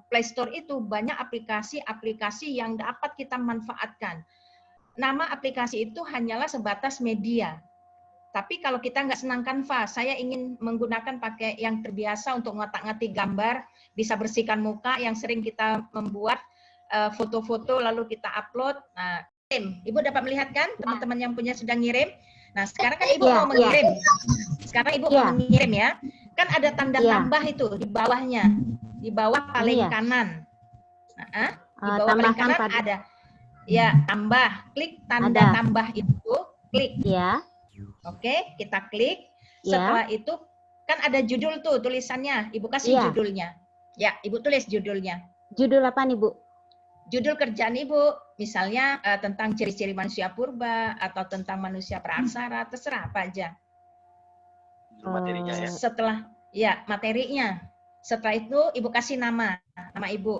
Speaker 9: Play Store itu banyak aplikasi-aplikasi yang dapat kita manfaatkan. Nama aplikasi itu hanyalah sebatas media. Tapi kalau kita nggak senang Canva, saya ingin menggunakan pakai yang terbiasa untuk ngotak-ngatik gambar, bisa bersihkan muka, yang sering kita membuat foto-foto lalu kita upload. Nah, Ibu dapat melihat kan teman-teman yang punya sedang ngirim? Nah, sekarang kan Ibu mau mengirim. Sekarang Ibu mau mengirim ya. Kan ada tanda tambah itu di bawahnya. Di bawah paling kanan. Nah, di bawah paling kanan ada. Ya, tambah. Klik tanda tambah itu. Klik.
Speaker 19: Ya.
Speaker 9: Oke, kita klik. Setelah itu kan ada judul tuh tulisannya. Ibu kasih judulnya. Ya, Ibu tulis judulnya.
Speaker 19: Judul apa nih Bu?
Speaker 9: Judul kerjaan Ibu, misalnya tentang ciri-ciri manusia purba atau tentang manusia praaksara, terserah apa aja.
Speaker 7: Materinya ya.
Speaker 9: Setelah materinya. Setelah itu Ibu kasih nama Ibu.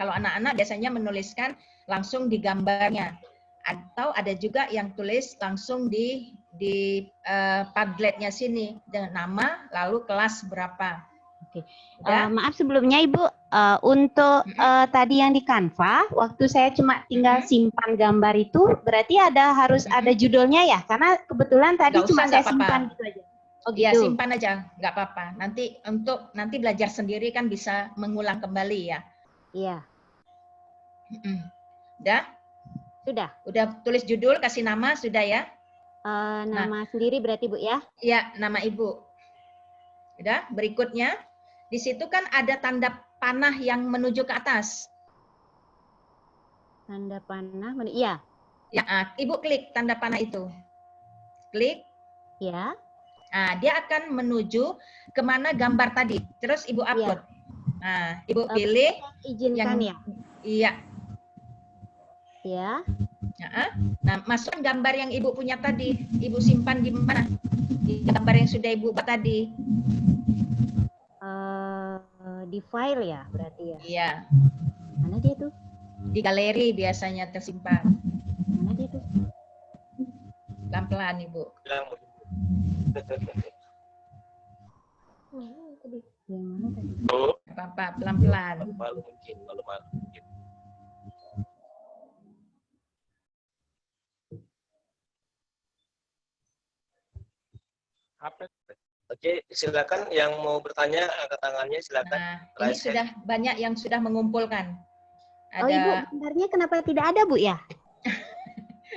Speaker 9: Kalau anak-anak biasanya menuliskan langsung di gambarnya. Atau ada juga yang tulis langsung di Padletnya sini dengan nama lalu kelas berapa.
Speaker 19: Oke. Maaf sebelumnya Ibu, untuk tadi yang di Canva, waktu saya cuma tinggal simpan gambar itu, berarti harus ada judulnya ya? Karena kebetulan tadi cuma saya simpan gitu aja. Oh gitu.
Speaker 9: Ya simpan aja, nggak apa-apa. Nanti belajar sendiri kan bisa mengulang kembali ya.
Speaker 19: Iya.
Speaker 9: Udah?
Speaker 19: Sudah.
Speaker 9: Udah tulis judul, kasih nama, sudah ya?
Speaker 19: Nama sendiri berarti Bu ya?
Speaker 9: Iya, nama Ibu. Udah, berikutnya. Di situ kan ada tanda panah yang menuju ke atas.
Speaker 19: Tanda panah, iya.
Speaker 9: Ya, Ibu klik tanda panah itu. Klik.
Speaker 19: Ya.
Speaker 9: Nah, dia akan menuju kemana gambar tadi. Terus Ibu upload. Nah, Ibu pilih.
Speaker 19: Izinkan ya?
Speaker 9: Iya.
Speaker 19: Ya.
Speaker 9: Nah, masukkan gambar yang Ibu punya tadi. Ibu simpan di mana? Di gambar yang sudah Ibu buat tadi.
Speaker 19: Di file ya berarti ya?
Speaker 9: Iya.
Speaker 19: Mana dia tuh?
Speaker 9: Di galeri biasanya tersimpan.
Speaker 19: Mana dia tuh?
Speaker 9: Pelan-pelan, Ibu.
Speaker 7: Bilang Bu.
Speaker 9: Apa-apa, pelan-pelan.
Speaker 7: Malu mungkin, malu-malu mungkin. Oke, silakan yang mau bertanya angkat tangannya silakan.
Speaker 9: Nah, ini sudah banyak yang sudah mengumpulkan.
Speaker 19: Oh Ibu, gambarnya kenapa tidak ada Bu ya?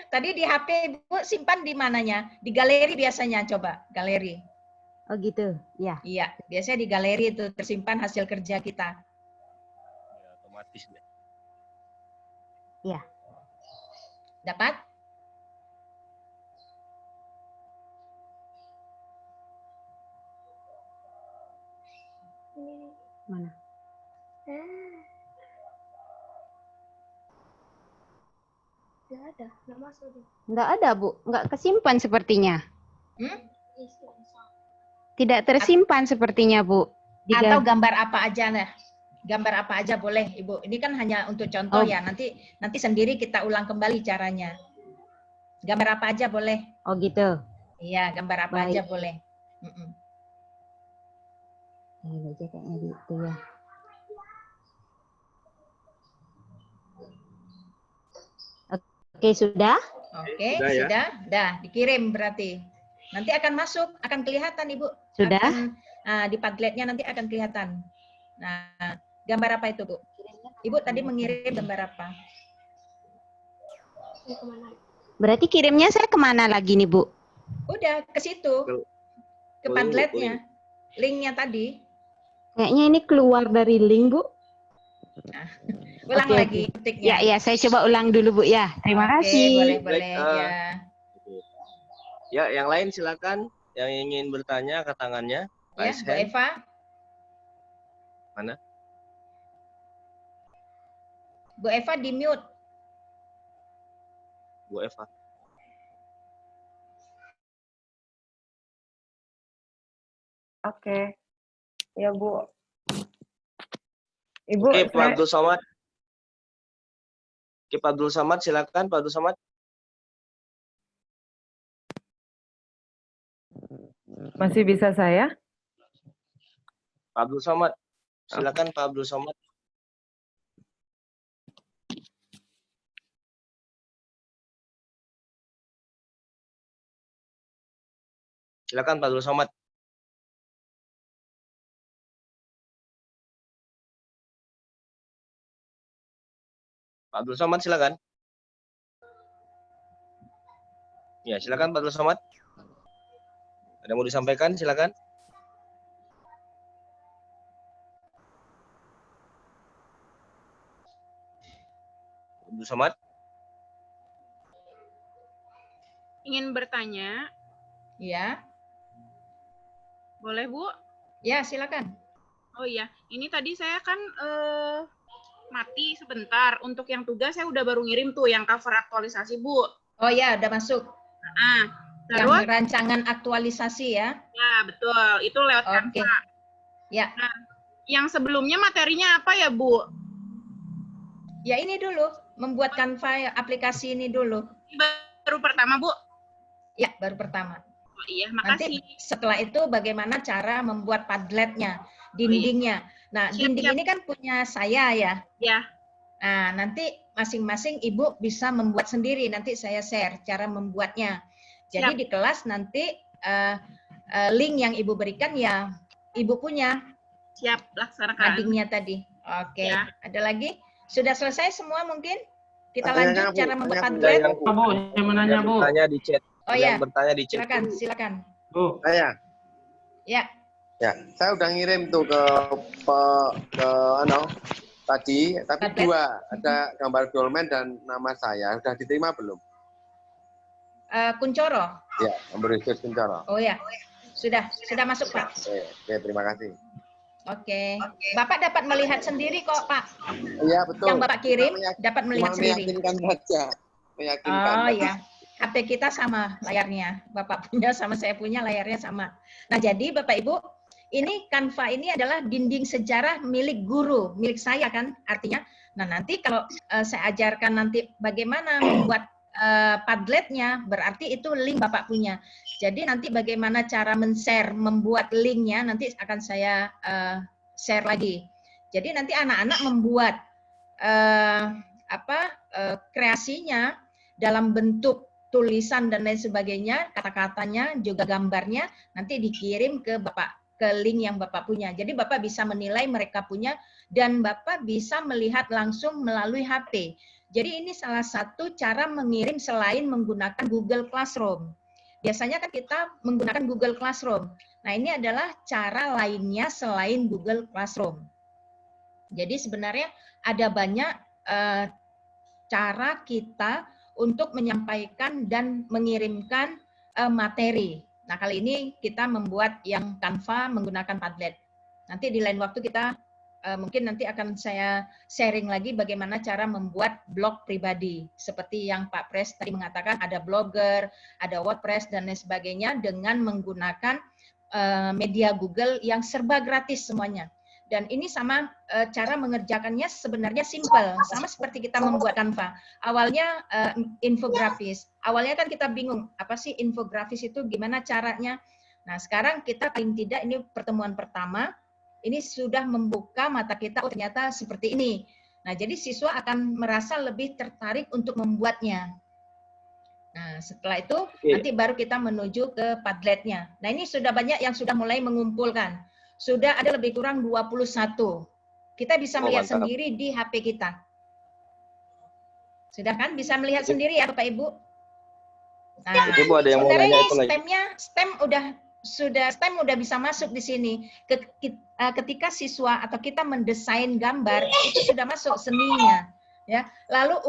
Speaker 9: Tadi di HP Ibu simpan di mananya? Di galeri biasanya, coba galeri.
Speaker 19: Oh gitu, ya.
Speaker 9: Iya, biasanya di galeri itu tersimpan hasil kerja kita.
Speaker 7: Ya, otomatis deh.
Speaker 19: Iya.
Speaker 9: Dapat?
Speaker 19: Mana?
Speaker 3: Nggak ada, nggak masuk deh.
Speaker 19: Nggak ada Bu, nggak kesimpan sepertinya.
Speaker 9: Hmm?
Speaker 19: Tidak tersimpan sepertinya Bu.
Speaker 9: Atau gambar apa aja nah. Gambar apa aja boleh Ibu. Ini kan hanya untuk contoh ya. Nanti sendiri kita ulang kembali caranya. Gambar apa aja boleh.
Speaker 19: Oh gitu.
Speaker 9: Iya, gambar apa aja boleh.
Speaker 19: Ini aja kayaknya gitu ya. Oke, sudah?
Speaker 9: Oke,
Speaker 19: Sudah ya?
Speaker 9: sudah. Dah, dikirim berarti. Nanti akan masuk, akan kelihatan Ibu.
Speaker 19: Sudah?
Speaker 9: Di Padletnya nanti akan kelihatan. Nah, gambar apa itu, Bu? Ibu tadi mengirim gambar apa?
Speaker 19: Berarti kirimnya saya kemana lagi nih, Bu?
Speaker 9: Udah, ke situ. Ke Padletnya. Linknya tadi.
Speaker 19: Kayaknya ini keluar dari link, Bu.
Speaker 9: Nah, ulang
Speaker 19: Oke,
Speaker 9: lagi
Speaker 19: oke.
Speaker 9: ketiknya.
Speaker 19: Ya, ya, saya coba ulang dulu, Bu ya. Terima kasih.
Speaker 9: Boleh, ya.
Speaker 7: Ya, yang lain silakan. Yang ingin bertanya angkat tangannya.
Speaker 9: Ya, Bu Eva.
Speaker 7: Mana?
Speaker 9: Bu Eva di mute.
Speaker 7: Bu Eva.
Speaker 20: Oke. Ya, Bu. Ibu,
Speaker 7: Oke, Pak Abdul Somad. Oke, Pak Abdul Somad, silakan Pak Abdul Somad.
Speaker 20: Masih bisa saya?
Speaker 7: Pak Abdul Somad. Silakan Pak Abdul Somad. Silakan Pak Abdul Somad. Pak Abdul Somad silakan. Ya, silakan Pak Abdul Somad. Ada mau disampaikan, silakan. Abdul Somad.
Speaker 21: Ingin bertanya.
Speaker 9: Ya.
Speaker 21: Boleh, Bu?
Speaker 9: Ya, silakan.
Speaker 21: Oh iya, ini tadi saya kan mati sebentar. Untuk yang tugas saya udah baru ngirim tuh yang cover aktualisasi, Bu.
Speaker 9: Oh ya, udah masuk.
Speaker 21: Terus
Speaker 9: Yang rancangan aktualisasi ya.
Speaker 21: Ya, betul. Itu lewat Canva.
Speaker 9: Ya.
Speaker 21: Nah, yang sebelumnya materinya apa ya, Bu?
Speaker 9: Ya ini dulu, membuat Canva aplikasi ini dulu.
Speaker 21: Baru pertama, Bu?
Speaker 9: Ya, baru pertama.
Speaker 21: Oh iya, makasih.
Speaker 9: Nanti setelah itu bagaimana cara membuat Padletnya, dindingnya. Nah, dinding ini kan punya saya ya.
Speaker 21: Ya.
Speaker 9: Nah, nanti masing-masing Ibu bisa membuat sendiri. Nanti saya share cara membuatnya. Jadi di kelas nanti link yang Ibu berikan ya Ibu punya.
Speaker 21: Siap, laksanakan.
Speaker 9: Adingnya tadi. Oke.
Speaker 21: Ya.
Speaker 9: Ada lagi? Sudah selesai semua mungkin? Kita
Speaker 7: Pertanyaan,
Speaker 9: lanjut
Speaker 7: Bu.
Speaker 9: cara membuat
Speaker 7: Pertanyaan,
Speaker 9: Padlet.
Speaker 7: Bu.
Speaker 8: Saya mau nanya, Bu.
Speaker 7: Bertanya di chat.
Speaker 9: Oh
Speaker 7: yang
Speaker 9: ya.
Speaker 7: bertanya di chat.
Speaker 9: Silakan, silakan.
Speaker 8: Bu.
Speaker 11: Saya.
Speaker 9: Ya.
Speaker 11: Ya, saya udah ngirim tuh ke tadi, tapi dua, ada gambar dolmen dan nama saya. Udah diterima belum?
Speaker 9: Kuncoro.
Speaker 11: Ya, Ambroisius Kuncoro.
Speaker 9: Oh ya. Sudah masuk, Pak.
Speaker 11: Oke, terima kasih.
Speaker 9: Oke. Bapak dapat melihat sendiri kok, Pak.
Speaker 11: Iya, betul.
Speaker 9: Yang Bapak kirim dapat melihat
Speaker 11: Cuma
Speaker 9: sendiri.
Speaker 11: meyakinkan saja. Meyakinkan.
Speaker 9: Oh ya. HP kita sama layarnya. Bapak punya sama saya punya layarnya sama. Nah, jadi Bapak Ibu, ini Canva ini adalah dinding sejarah milik guru, milik saya kan artinya. Nah, nanti kalau saya ajarkan nanti bagaimana membuat Padletnya, berarti itu link Bapak punya. Jadi nanti bagaimana cara men-share, membuat linknya, nanti akan saya share lagi. Jadi nanti anak-anak membuat kreasinya dalam bentuk tulisan dan lain sebagainya, kata-katanya, juga gambarnya, nanti dikirim ke Bapak, ke link yang Bapak punya. Jadi Bapak bisa menilai mereka punya, dan Bapak bisa melihat langsung melalui HP. Jadi ini salah satu cara mengirim selain menggunakan Google Classroom. Biasanya kan kita menggunakan Google Classroom. Nah, ini adalah cara lainnya selain Google Classroom. Jadi sebenarnya ada banyak cara kita untuk menyampaikan dan mengirimkan materi. Nah, kali ini kita membuat yang Canva menggunakan Padlet. Nanti di lain waktu kita mungkin nanti akan saya sharing lagi bagaimana cara membuat blog pribadi. Seperti yang Pak Pres tadi mengatakan, ada Blogger, ada WordPress, dan lain sebagainya dengan menggunakan media Google yang serba gratis semuanya. Dan ini sama cara mengerjakannya sebenarnya simple, sama seperti kita membuat Canva. Awalnya infografis. Awalnya kan kita bingung, apa sih infografis itu, gimana caranya. Nah, sekarang kita paling tidak, ini pertemuan pertama, ini sudah membuka mata kita, oh ternyata seperti ini. Nah, jadi siswa akan merasa lebih tertarik untuk membuatnya. Nah, setelah itu nanti baru kita menuju ke Padletnya. Nah, ini sudah banyak yang sudah mulai mengumpulkan. Sudah ada lebih kurang 21. Kita bisa melihat sendiri di HP kita. Sudah kan? Bisa melihat sendiri ya Bapak Ibu? Nah,
Speaker 7: Ibu ada yang mau nanya itu lagi.
Speaker 9: STEM udah bisa masuk di sini. Ketika siswa atau kita mendesain gambar, itu sudah masuk seninya. Ya. Lalu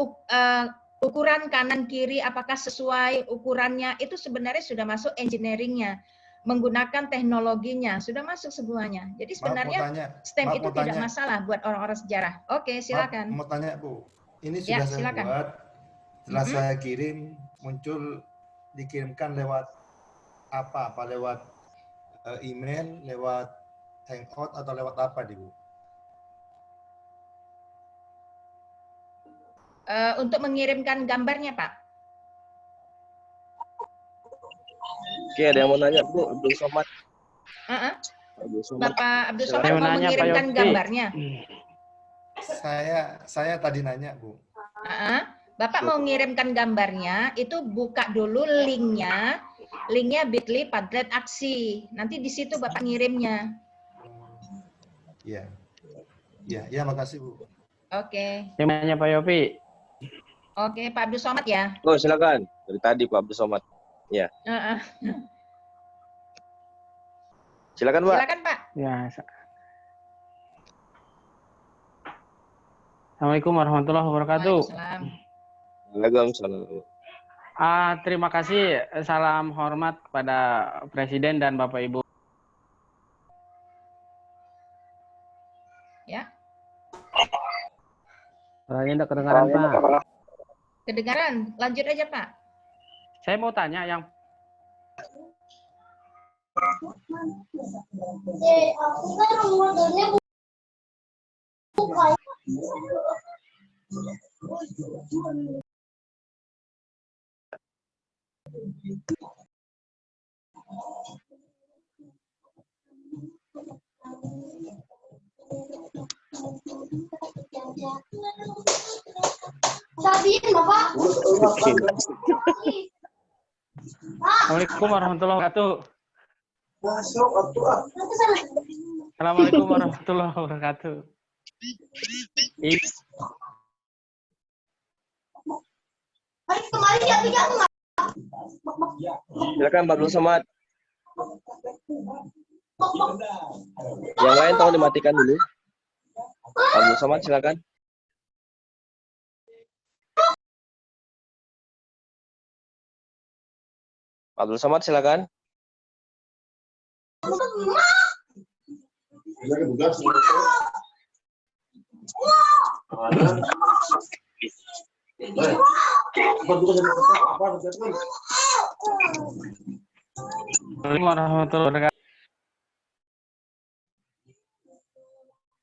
Speaker 9: ukuran kanan kiri apakah sesuai ukurannya, itu sebenarnya sudah masuk engineering-nya. Menggunakan teknologinya, sudah masuk semuanya. Jadi sebenarnya STEM itu tidak masalah buat orang-orang sejarah. Oke, silakan.
Speaker 1: Mau tanya Bu, ini sudah saya buat, setelah saya kirim, muncul dikirimkan lewat apa lewat email, lewat hangout, atau lewat apa Bu?
Speaker 9: Untuk mengirimkan gambarnya Pak.
Speaker 7: Oke, ada yang mau nanya Bu, Abdul Somad.
Speaker 9: Bapak Abdul Somad mau mengirimkan gambarnya.
Speaker 1: Saya tadi nanya Bu.
Speaker 9: Bapak mau mengirimkan gambarnya, itu buka dulu linknya bit.ly Padlet Aksi. Nanti di situ Bapak ngirimnya.
Speaker 1: Iya, makasih Bu.
Speaker 9: Oke.
Speaker 8: Yang nanya Pak Yopi.
Speaker 9: Oke, Pak Abdul Somad ya.
Speaker 7: Oh, silakan. Dari tadi Pak Abdul Somad. Ya. Silakan Pak.
Speaker 9: Silakan Pak.
Speaker 8: Ya. Assalamualaikum warahmatullahi wabarakatuh.
Speaker 7: Waalaikumsalam.
Speaker 8: Terima kasih. Salam hormat kepada Presiden dan Bapak Ibu.
Speaker 9: Ya.
Speaker 8: Suaranya tidak kedengaran Pak.
Speaker 9: Kedengaran. Lanjut aja Pak.
Speaker 8: Saya mau tanya yang Assalamualaikum warahmatullahi wabarakatuh. Assalamualaikum warahmatullahi wabarakatuh.
Speaker 7: Silakan Pak Abdul Somad. Yang lain tolong dimatikan dulu. Pak Abdul Somad silakan. Pak Abdul Somad silakan.
Speaker 8: Warahmatullahi wabarakatuh.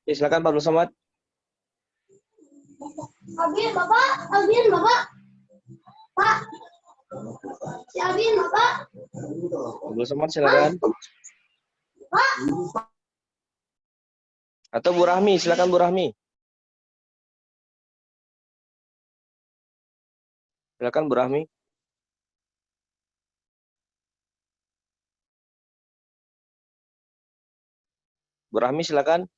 Speaker 7: Ya, silakan Pak Abdul Somad.
Speaker 13: Bapak.
Speaker 3: Pak. Siapin, Bapak.
Speaker 7: Abdul Somad silakan.
Speaker 3: Pak.
Speaker 7: Atau Bu Rahmi, silakan Bu Rahmi. Silakan Bu Rahmi. Bu Rahmi silakan.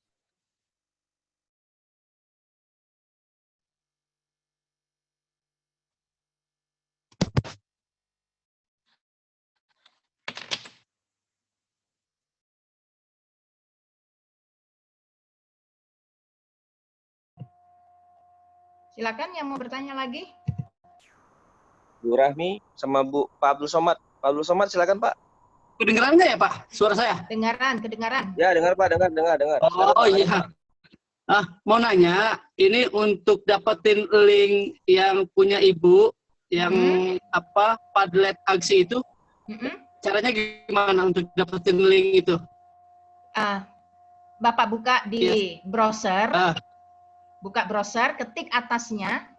Speaker 9: Silakan yang mau bertanya lagi.
Speaker 7: Bu Rahmi sama Pak Abdul Somad. Pak Abdul Somad silakan Pak.
Speaker 2: Kedengeran nggak ya Pak suara saya?
Speaker 9: Kedengaran.
Speaker 7: Ya dengar Pak, dengar.
Speaker 2: Oh iya. Mau nanya, ini untuk dapetin link yang punya Ibu, yang apa Padlet aksi itu, caranya gimana untuk dapetin link itu?
Speaker 9: Bapak buka di browser. Buka browser, ketik atasnya.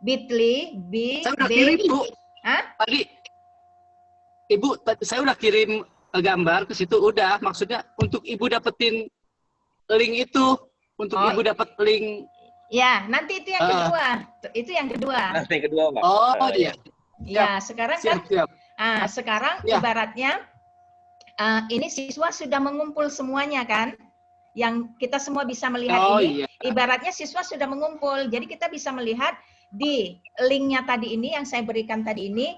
Speaker 9: Bit.ly,
Speaker 2: Saya udah kirim, Bu. Tadi, Ibu, saya udah kirim gambar ke situ, udah. Maksudnya untuk Ibu dapetin link itu, untuk Ibu dapat link.
Speaker 9: Ya, nanti itu yang kedua. Itu yang kedua.
Speaker 7: Nanti yang kedua, Pak.
Speaker 2: Oh, iya.
Speaker 9: Ya, sekarang kan, sekarang ibaratnya, ini siswa sudah mengumpul semuanya kan? Yang kita semua bisa melihat ini, ibaratnya siswa sudah mengumpul, jadi kita bisa melihat di linknya tadi ini yang saya berikan tadi ini.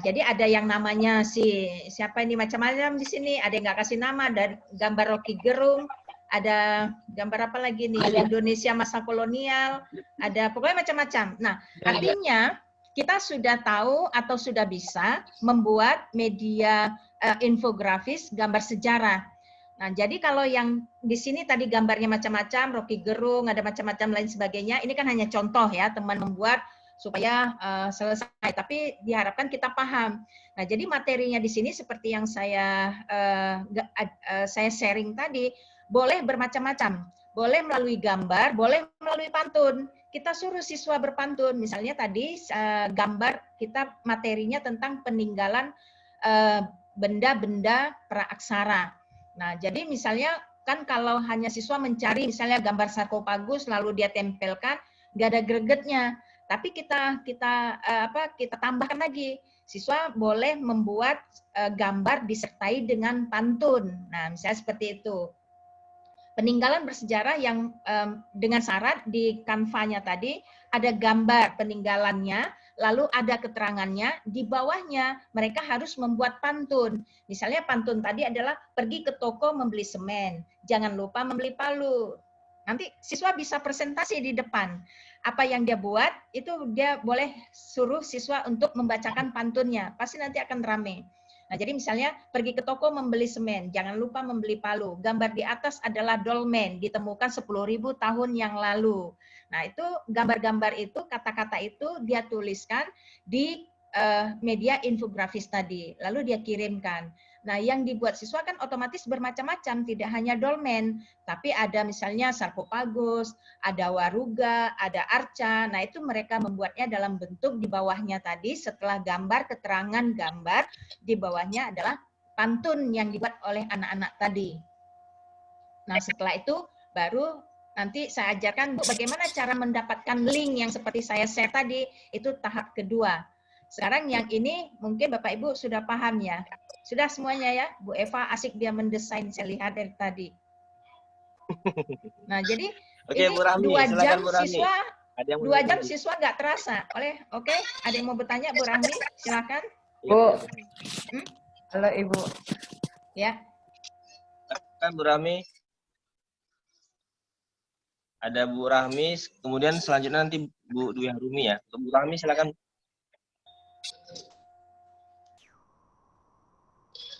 Speaker 9: Jadi ada yang namanya siapa ini macam-macam di sini, ada yang nggak kasih nama, dan gambar Rocky Gerung, ada gambar apa lagi nih, Indonesia masa kolonial, ada pokoknya macam-macam. Nah, artinya kita sudah tahu atau sudah bisa membuat media infografis gambar sejarah. Nah, jadi kalau yang di sini tadi gambarnya macam-macam, Rocky Gerung, ada macam-macam lain sebagainya, ini kan hanya contoh ya, teman membuat supaya selesai, tapi diharapkan kita paham. Nah, jadi materinya di sini seperti yang saya sharing tadi, boleh bermacam-macam, boleh melalui gambar, boleh melalui pantun. Kita suruh siswa berpantun, misalnya tadi gambar kita materinya tentang peninggalan benda-benda praaksara. Nah, jadi misalnya kan kalau hanya siswa mencari misalnya gambar sarkofagus lalu dia tempelkan, nggak ada gregetnya. Tapi kita tambahkan lagi, siswa boleh membuat gambar disertai dengan pantun. Nah, misalnya seperti itu. Peninggalan bersejarah yang dengan syarat di Canva-nya tadi ada gambar peninggalannya, lalu ada keterangannya, di bawahnya mereka harus membuat pantun. Misalnya pantun tadi adalah pergi ke toko membeli semen, jangan lupa membeli palu. Nanti siswa bisa presentasi di depan. Apa yang dia buat, itu dia boleh suruh siswa untuk membacakan pantunnya. Pasti nanti akan rame. Nah, jadi misalnya pergi ke toko membeli semen, jangan lupa membeli palu. Gambar di atas adalah dolmen, ditemukan 10.000 tahun yang lalu. Nah, itu gambar-gambar itu, kata-kata itu dia tuliskan di media infografis tadi, lalu dia kirimkan. Nah, yang dibuat siswa kan otomatis bermacam-macam, tidak hanya dolmen, tapi ada misalnya sarkofagus, ada waruga, ada arca. Nah, itu mereka membuatnya dalam bentuk di bawahnya tadi, setelah gambar, keterangan gambar, di bawahnya adalah pantun yang dibuat oleh anak-anak tadi. Nah, setelah itu baru nanti saya ajarkan Bu, bagaimana cara mendapatkan link yang seperti saya share tadi, itu tahap kedua. Sekarang yang ini mungkin Bapak Ibu sudah paham ya. Sudah semuanya ya, Bu Eva asik dia mendesain, saya lihat dari tadi. Nah, jadi ini 2 jam siswa, 2 jam siswa nggak terasa. Oke, ada yang mau bertanya Bu Rahmi? Silakan.
Speaker 20: Bu. Halo Ibu.
Speaker 9: Ya.
Speaker 7: Kan Bu Rahmi. Ada Bu Rahmi, kemudian selanjutnya nanti Bu Dwi Harumi ya. Bu Rahmi silakan.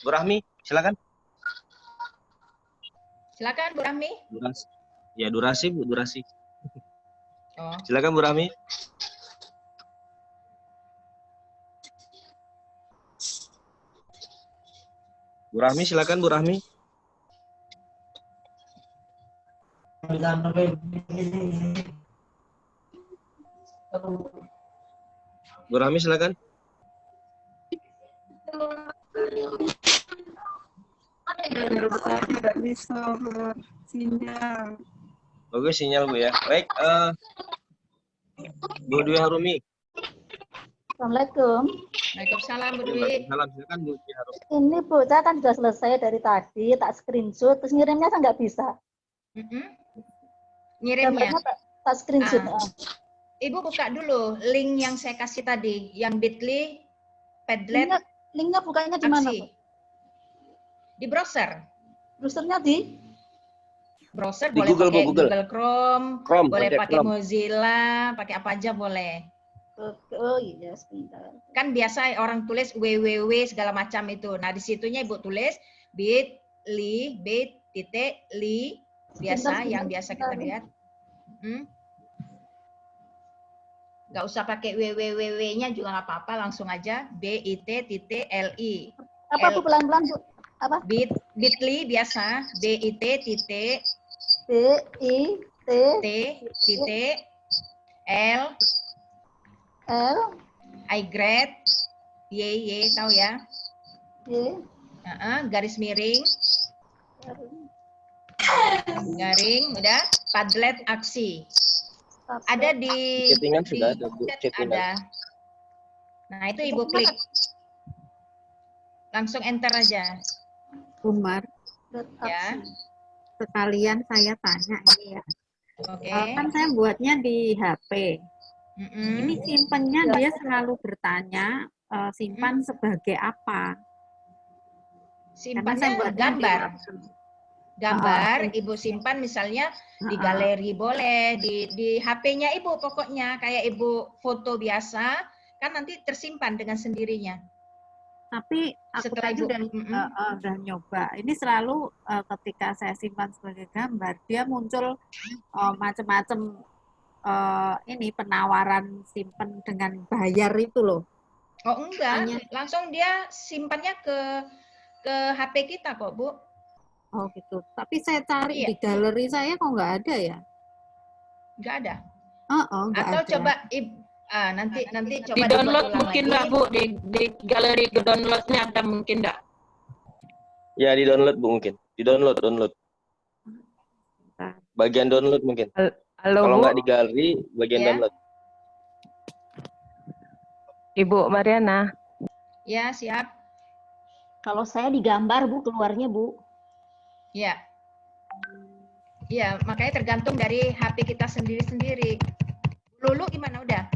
Speaker 7: Bu Rahmi, silakan.
Speaker 9: Silakan Bu Rahmi.
Speaker 7: Durasi. Ya, durasi Bu, durasi.
Speaker 9: Oh.
Speaker 7: Silakan Bu Rahmi. Bu Rahmi, silakan Bu Rahmi. Bu Rami silakan.
Speaker 16: Tidak bisa sinyal.
Speaker 7: Bagus sinyal Bu ya. Baik, Bu Dwi Harumi.
Speaker 10: Assalamualaikum.
Speaker 9: Waalaikumsalam Bu Dwi.
Speaker 7: Waalaikumsalam, silakan Bu Dwi Harumi.
Speaker 10: Ini Bu, saya kan sudah selesai dari tadi, tak screenshot, terus ngirimnya kan nggak bisa.
Speaker 9: Ngirimnya?
Speaker 10: Tak screenshot.
Speaker 9: Ibu buka dulu link yang saya kasih tadi, yang bit.ly, Padlet.
Speaker 10: Linknya bukanya di mana, Bu?
Speaker 9: Di browser.
Speaker 10: Browsernya di?
Speaker 9: Browser
Speaker 7: Di
Speaker 9: boleh
Speaker 7: Google,
Speaker 9: pakai
Speaker 7: Google.
Speaker 9: Google Chrome, boleh
Speaker 7: pakai
Speaker 9: pakai
Speaker 7: Chrome.
Speaker 9: Mozilla, pakai apa aja boleh.
Speaker 10: Oh iya, sebentar.
Speaker 9: Kan biasa orang tulis www segala macam itu. Nah, di situnya Ibu tulis bit.ly, bit.ly, biasa yang biasa kita lihat. Nggak usah pakai www-nya juga nggak apa-apa, langsung aja bit.ly.
Speaker 10: Apa Bu, pelan-pelan Bu? Apa?
Speaker 9: Bit.ly biasa, bit.ly, Y tahu ya? Garis miring, udah Padlet aksi. Ada di
Speaker 7: Chattingan sudah ada Bu,
Speaker 9: chat
Speaker 7: chattingan.
Speaker 9: ada. Nah, itu Ibu klik. Langsung enter aja.
Speaker 17: Umar,
Speaker 9: Ya.
Speaker 17: sekalian saya tanya ini ya.
Speaker 9: Oke.
Speaker 17: Kan saya buatnya di HP. Ini simpennya dia selalu bertanya simpan sebagai apa?
Speaker 9: Simpannya gambar. Gambar, Ibu simpan misalnya di galeri boleh, di HP-nya Ibu pokoknya kayak Ibu foto biasa, kan nanti tersimpan dengan sendirinya.
Speaker 17: Tapi aku
Speaker 9: Setelah
Speaker 17: tadi
Speaker 9: Ibu
Speaker 17: udah nyoba. Ini selalu ketika saya simpan sebagai gambar, dia muncul macam-macam ini penawaran simpan dengan bayar itu loh.
Speaker 9: Oh enggak, langsung dia simpannya ke HP kita kok Bu.
Speaker 17: Oh gitu. Tapi saya cari di galeri saya kok nggak ada ya?
Speaker 9: Nggak ada.
Speaker 17: Nggak
Speaker 9: Atau
Speaker 17: ada.
Speaker 9: coba nanti coba
Speaker 4: Di download
Speaker 9: dibuat ulang
Speaker 4: mungkin
Speaker 9: lagi.
Speaker 4: nggak Bu, di galeri ke downloadnya ada mungkin nggak?
Speaker 7: Ya di download Bu mungkin. Di download. Bagian download mungkin.
Speaker 20: Halo
Speaker 7: Kalau
Speaker 20: Bu.
Speaker 7: nggak di galeri, bagian
Speaker 9: Ya.
Speaker 7: download.
Speaker 20: Ibu Mariana.
Speaker 9: Ya, siap.
Speaker 19: Kalau saya digambar Bu, keluarnya Bu.
Speaker 9: Ya. Iya, makanya tergantung dari HP kita sendiri-sendiri. Lulu gimana udah?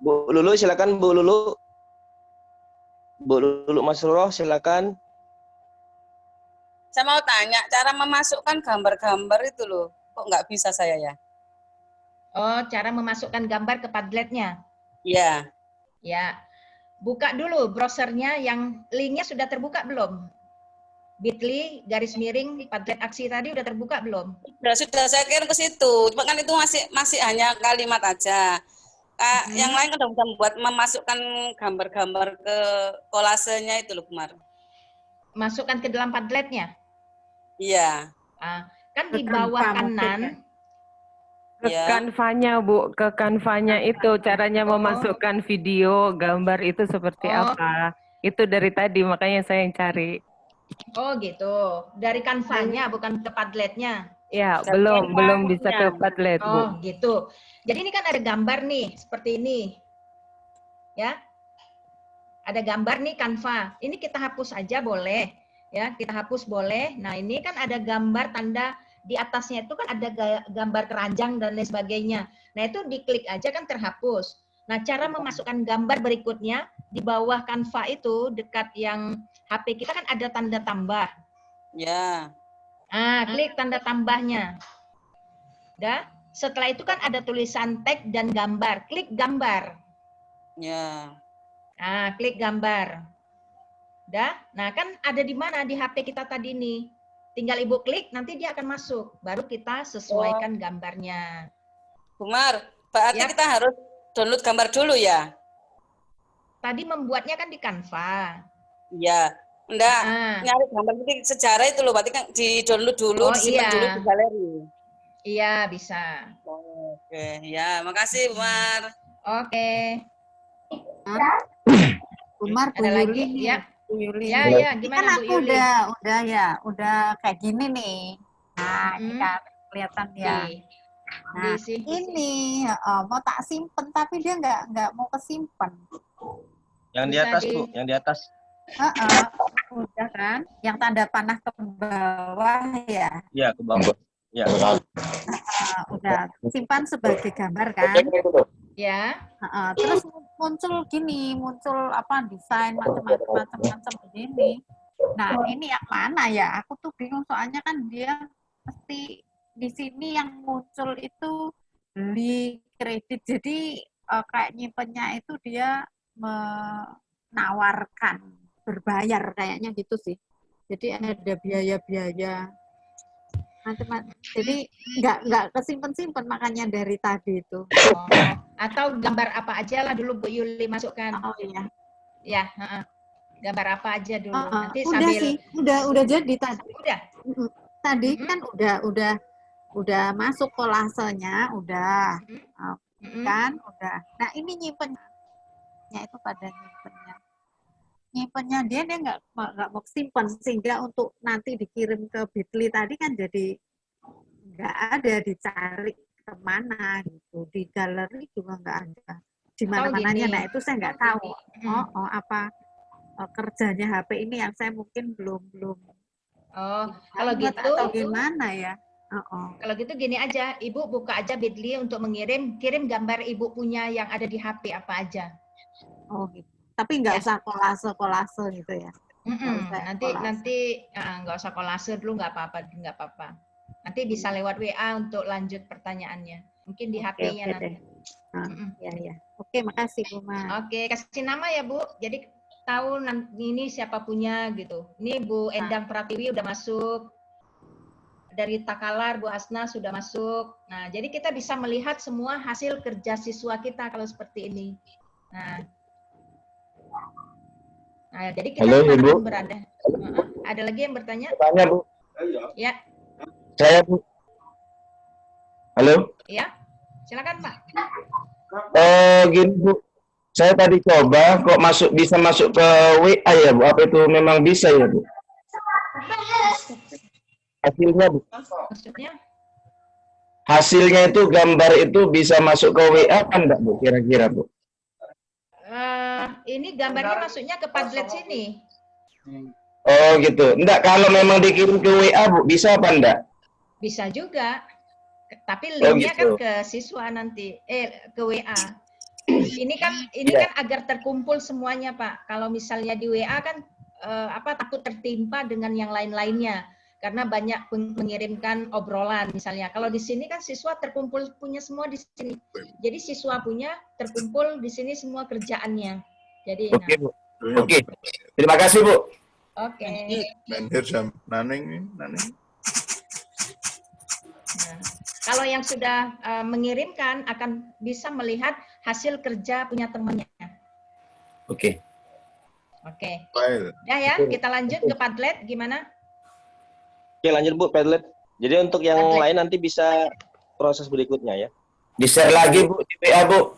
Speaker 7: Bu Lulu silakan Bu Lulu. Bu Lulu Masroh silakan.
Speaker 22: Saya mau tanya, cara memasukkan gambar-gambar itu loh, kok nggak bisa saya ya?
Speaker 9: Oh, cara memasukkan gambar ke Padletnya.
Speaker 22: Iya.
Speaker 9: Ya. Buka dulu browsernya yang linknya sudah terbuka belum? Bit.ly garis miring Padlet aksi tadi udah terbuka belum?
Speaker 22: Sudah saya kirim ke situ. Cuma kan itu masih hanya kalimat aja. Yang lain kan udah bisa buat memasukkan gambar-gambar ke kolasenya itu loh kemarin.
Speaker 9: Masukkan ke dalam Padletnya.
Speaker 22: Iya.
Speaker 9: Kan di bawah kanan.
Speaker 20: Ke Canva-nya Bu, ke Canva-nya itu caranya memasukkan video, gambar itu seperti apa? Itu dari tadi makanya saya yang cari.
Speaker 9: Oh gitu. Dari Canva-nya bukan ke Padletnya.
Speaker 20: Ya, belum bisa ke Padlet, Bu.
Speaker 9: Oh gitu. Jadi ini kan ada gambar nih, seperti ini. Ya. Ada gambar nih Canva. Ini kita hapus aja boleh. Ya, kita hapus boleh. Nah, ini kan ada gambar tanda di atasnya itu kan ada gambar keranjang dan lain sebagainya. Nah, itu diklik aja kan terhapus. Nah, cara memasukkan gambar berikutnya di bawah Canva itu dekat yang HP kita kan ada tanda tambah.
Speaker 22: Ya.
Speaker 9: Klik tanda tambahnya. Udah. Setelah itu kan ada tulisan teks dan gambar. Klik gambar.
Speaker 22: Ya.
Speaker 9: Klik gambar. Udah. Nah, kan ada di mana di HP kita tadi nih. Tinggal Ibu klik, nanti dia akan masuk. Baru kita sesuaikan gambarnya.
Speaker 22: Umar, berarti kita harus download gambar dulu ya?
Speaker 9: Tadi membuatnya kan di Canva.
Speaker 22: Iya. Enggak, nyari gambar sejarah itu loh, berarti kan di-download dulu, disimpan dulu di galeri.
Speaker 9: Iya, bisa.
Speaker 22: Oke, ya, makasih Bu Mar.
Speaker 9: Oke.
Speaker 17: Umar, Bu
Speaker 9: Ada
Speaker 17: Yuli
Speaker 9: lagi?
Speaker 17: nih.
Speaker 9: Ya.
Speaker 17: Bu Yuli.
Speaker 9: Ya,
Speaker 17: nih.
Speaker 9: ya,
Speaker 17: Ini
Speaker 9: gimana
Speaker 17: kan
Speaker 9: Bu
Speaker 17: aku
Speaker 9: Yuli?
Speaker 17: udah kayak gini nih. Nah, ini kan kelihatan ya. Nah, ini mau tak simpen tapi dia nggak mau kesimpan.
Speaker 7: Yang di atas Bu, yang di atas.
Speaker 17: Udah kan? Yang tanda panah ke bawah ya.
Speaker 7: Iya, ke bawah. Ya.
Speaker 17: Udah simpan sebagai gambar kan?
Speaker 9: Ya.
Speaker 17: Terus muncul gini, muncul apa desain macam-macam begini. Nah, ini yang mana ya? Aku tuh bingung soalnya kan dia mesti di sini yang muncul itu beli kredit. Jadi kayak nyimpennya itu dia menawarkan berbayar kayaknya gitu sih. Jadi ada biaya-biaya macam-macam. Jadi nggak kesimpan-simpan makanya dari tadi itu.
Speaker 9: Atau gambar apa aja lah dulu Bu Yuli masukkan.
Speaker 17: Oh iya.
Speaker 9: Ya, gambar apa aja dulu. Nanti
Speaker 17: udah
Speaker 9: sambil
Speaker 17: sih, udah jadi tadi.
Speaker 9: Udah.
Speaker 17: Tadi kan udah masuk kolasenya, udah. Kan udah. Nah, ini nyimpennya itu pada nyimpennya dia nggak mau simpan sehingga untuk nanti dikirim ke Bitly tadi kan jadi nggak ada, dicari kemana gitu, di galeri juga nggak ada, di mana-mananya. Nah itu saya nggak tahu apa kerjanya HP ini yang saya mungkin belum
Speaker 9: kalau gitu
Speaker 17: atau gimana ya.
Speaker 9: Kalau gitu gini aja, Ibu buka aja Bitly untuk kirim gambar Ibu punya yang ada di HP apa aja.
Speaker 17: Oh gitu. Tapi nggak usah kolase gitu ya.
Speaker 9: Nanti nggak usah kolase dulu, nggak apa-apa. Nanti bisa lewat WA untuk lanjut pertanyaannya. Mungkin di HP-nya nanti.
Speaker 17: Ya. Oke, makasih Bu Ma.
Speaker 9: Oke, kasih nama ya Bu. Jadi tahu ini siapa punya gitu. Ini Bu Endang Pratiwi udah masuk. Dari Takalar Bu Hasna sudah masuk. Nah, jadi kita bisa melihat semua hasil kerja siswa kita kalau seperti ini. Nah, jadi kita dimanapun berada. Ada lagi yang bertanya?
Speaker 5: Tanya Bu.
Speaker 9: Ya.
Speaker 5: Saya Bu. Halo.
Speaker 9: Ya. Silakan Pak.
Speaker 5: Gini Bu. Saya tadi coba kok bisa masuk ke WA ya Bu. Apa itu memang bisa ya Bu? Hasilnya Bu.
Speaker 9: Maksudnya?
Speaker 5: Hasilnya itu gambar itu bisa masuk ke WA kan enggak Bu kira-kira Bu?
Speaker 9: Ini gambarnya masuknya ke Padlet sini.
Speaker 5: Oh gitu. Enggak, kalau memang dikirim ke WA Bu, bisa apa enggak?
Speaker 9: Bisa juga. Tapi linknya
Speaker 5: gitu.
Speaker 9: kan ke siswa nanti, ke WA. Ini kan agar terkumpul semuanya Pak. Kalau misalnya di WA kan takut tertimpa dengan yang lain-lainnya. Karena banyak mengirimkan obrolan misalnya. Kalau di sini kan siswa terkumpul punya semua di sini. Jadi siswa punya terkumpul di sini semua kerjaannya. Jadi
Speaker 5: Oke, Bu. Oke. Terima kasih, Bu.
Speaker 9: Oke.
Speaker 6: Menhir jam naning.
Speaker 9: Kalau yang sudah mengirimkan akan bisa melihat hasil kerja punya temannya.
Speaker 5: Oke.
Speaker 9: Oke. Ya, kita lanjut ke Padlet gimana?
Speaker 7: Oke, lanjut Bu, Padlet. Jadi untuk yang lain nanti bisa proses berikutnya ya.
Speaker 5: Di-share lagi Bu di WA Bu.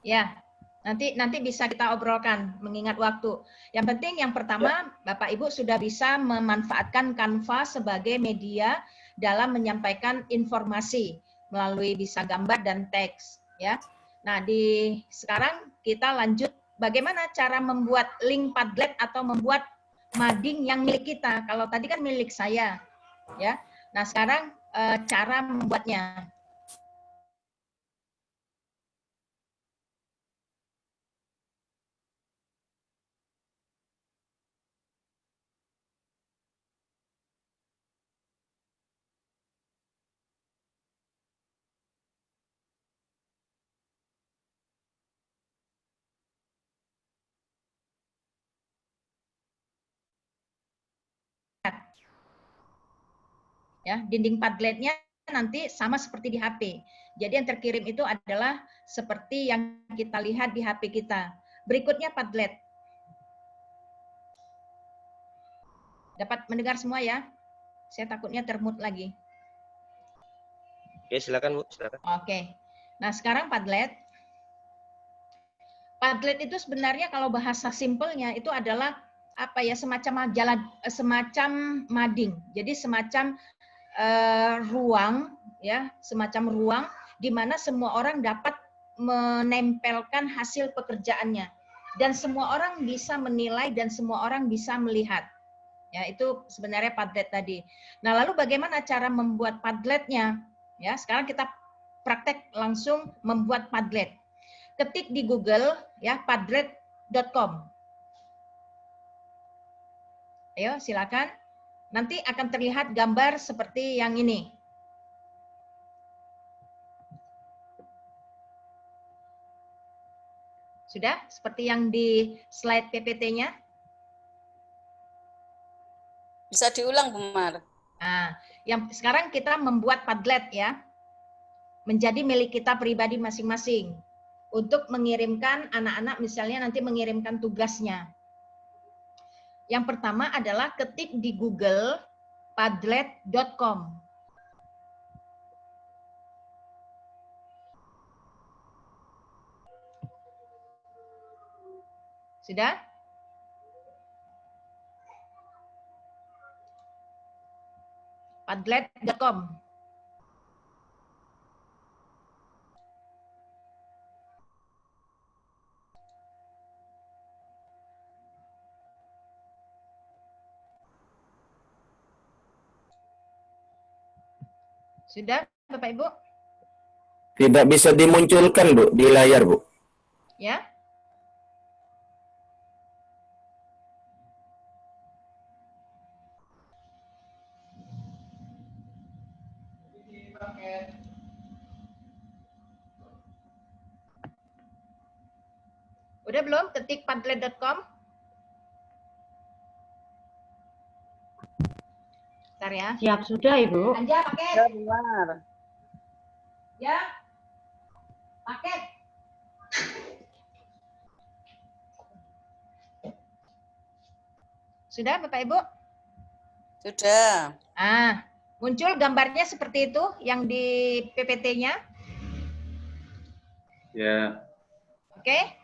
Speaker 9: Ya, nanti bisa kita obrolkan mengingat waktu. Yang penting yang pertama, Bapak Ibu sudah bisa memanfaatkan Canva sebagai media dalam menyampaikan informasi melalui bisa gambar dan teks ya. Nah, sekarang kita lanjut bagaimana cara membuat link Padlet atau membuat mading yang milik kita. Kalau tadi kan milik saya, ya. Nah sekarang cara membuatnya. Ya, dinding Padletnya nanti sama seperti di HP. Jadi yang terkirim itu adalah seperti yang kita lihat di HP kita. Berikutnya Padlet. Dapat mendengar semua ya? Saya takutnya termute lagi.
Speaker 7: Oke, silakan Bu, silakan.
Speaker 9: Oke. Nah, sekarang Padlet. Padlet itu sebenarnya kalau bahasa simpelnya itu adalah apa ya, semacam majalah, semacam mading. Jadi semacam ruang ya, semacam ruang di mana semua orang dapat menempelkan hasil pekerjaannya dan semua orang bisa menilai dan semua orang bisa melihat. Ya, itu sebenarnya Padlet tadi. Nah, lalu bagaimana cara membuat Padletnya? Ya, sekarang kita praktek langsung membuat Padlet. Ketik di Google ya padlet.com. Ayo, silakan. Nanti akan terlihat gambar seperti yang ini. Sudah? Seperti yang di slide PPT-nya?
Speaker 22: Bisa diulang, Bu Mar.
Speaker 9: Nah, yang sekarang kita membuat Padlet ya. Menjadi milik kita pribadi masing-masing. Untuk mengirimkan anak-anak misalnya nanti mengirimkan tugasnya. Yang pertama adalah ketik di Google padlet.com. Sudah? Padlet.com. Sudah, Bapak Ibu?
Speaker 5: Tidak bisa dimunculkan, Bu, di layar, Bu.
Speaker 9: Ya. Udah belum ketik padlet.com? Bentar ya.
Speaker 19: Siap sudah, Ibu.
Speaker 9: Anja paket.
Speaker 22: Ya, benar.
Speaker 9: Ya. Paket. Sudah, Bapak Ibu?
Speaker 22: Sudah.
Speaker 9: Ah, muncul gambarnya seperti itu yang di PPT-nya.
Speaker 14: Ya.
Speaker 9: Oke.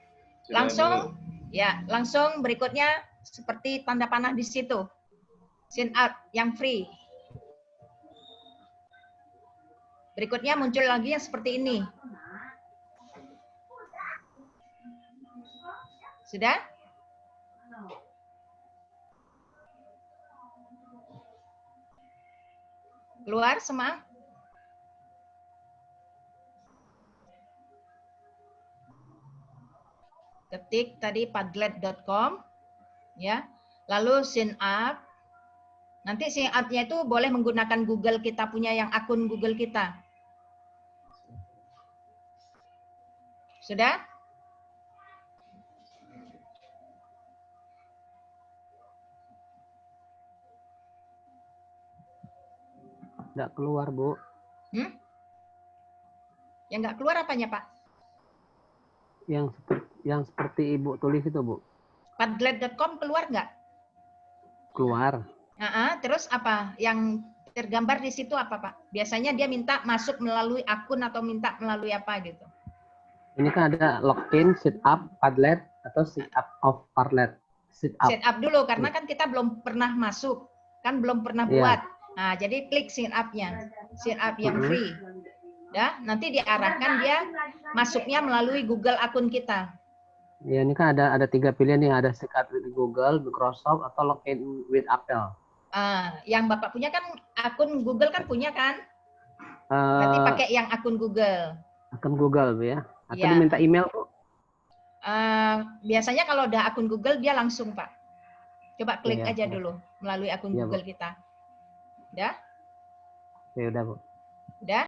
Speaker 9: Langsung ya, langsung berikutnya seperti tanda panah di situ. Sign up yang free. Berikutnya muncul lagi yang seperti ini. Sudah? Keluar semua? Ketik tadi padlet.com ya. Lalu sign up. Nanti sign up-nya itu boleh menggunakan Google, kita punya yang akun Google kita. Sudah?
Speaker 8: Nggak keluar, Bu.
Speaker 9: Yang nggak keluar apanya, Pak?
Speaker 8: Yang seperti Ibu tulis itu, Bu.
Speaker 9: Padlet.com keluar nggak?
Speaker 8: Keluar.
Speaker 9: Terus apa? Yang tergambar di situ apa, Pak? Biasanya dia minta masuk melalui akun atau minta melalui apa gitu.
Speaker 8: Ini kan ada login, sit up, Padlet, atau sit up of Padlet. Sit up.
Speaker 9: Sit up dulu, karena kan kita belum pernah masuk. Kan belum pernah buat. Nah, jadi klik sign up-nya. Sign up yang free. Ya, nanti diarahkan dia masuknya melalui Google akun kita.
Speaker 8: Ya, ini kan ada 3 pilihan nih, ada sign up with Google, Microsoft, atau login with Apple.
Speaker 9: Yang Bapak punya kan akun Google kan punya kan? Berarti pakai yang akun Google.
Speaker 8: Akun Google, Bu ya. Atau
Speaker 9: Ya.
Speaker 8: diminta email, Bu?
Speaker 9: Biasanya kalau udah akun Google dia langsung, Pak. Coba klik
Speaker 8: Iya,
Speaker 9: aja
Speaker 8: iya.
Speaker 9: dulu melalui akun
Speaker 8: Iya, Bu.
Speaker 9: Google kita. Udah?
Speaker 8: Ya udah, Bu.
Speaker 9: Udah?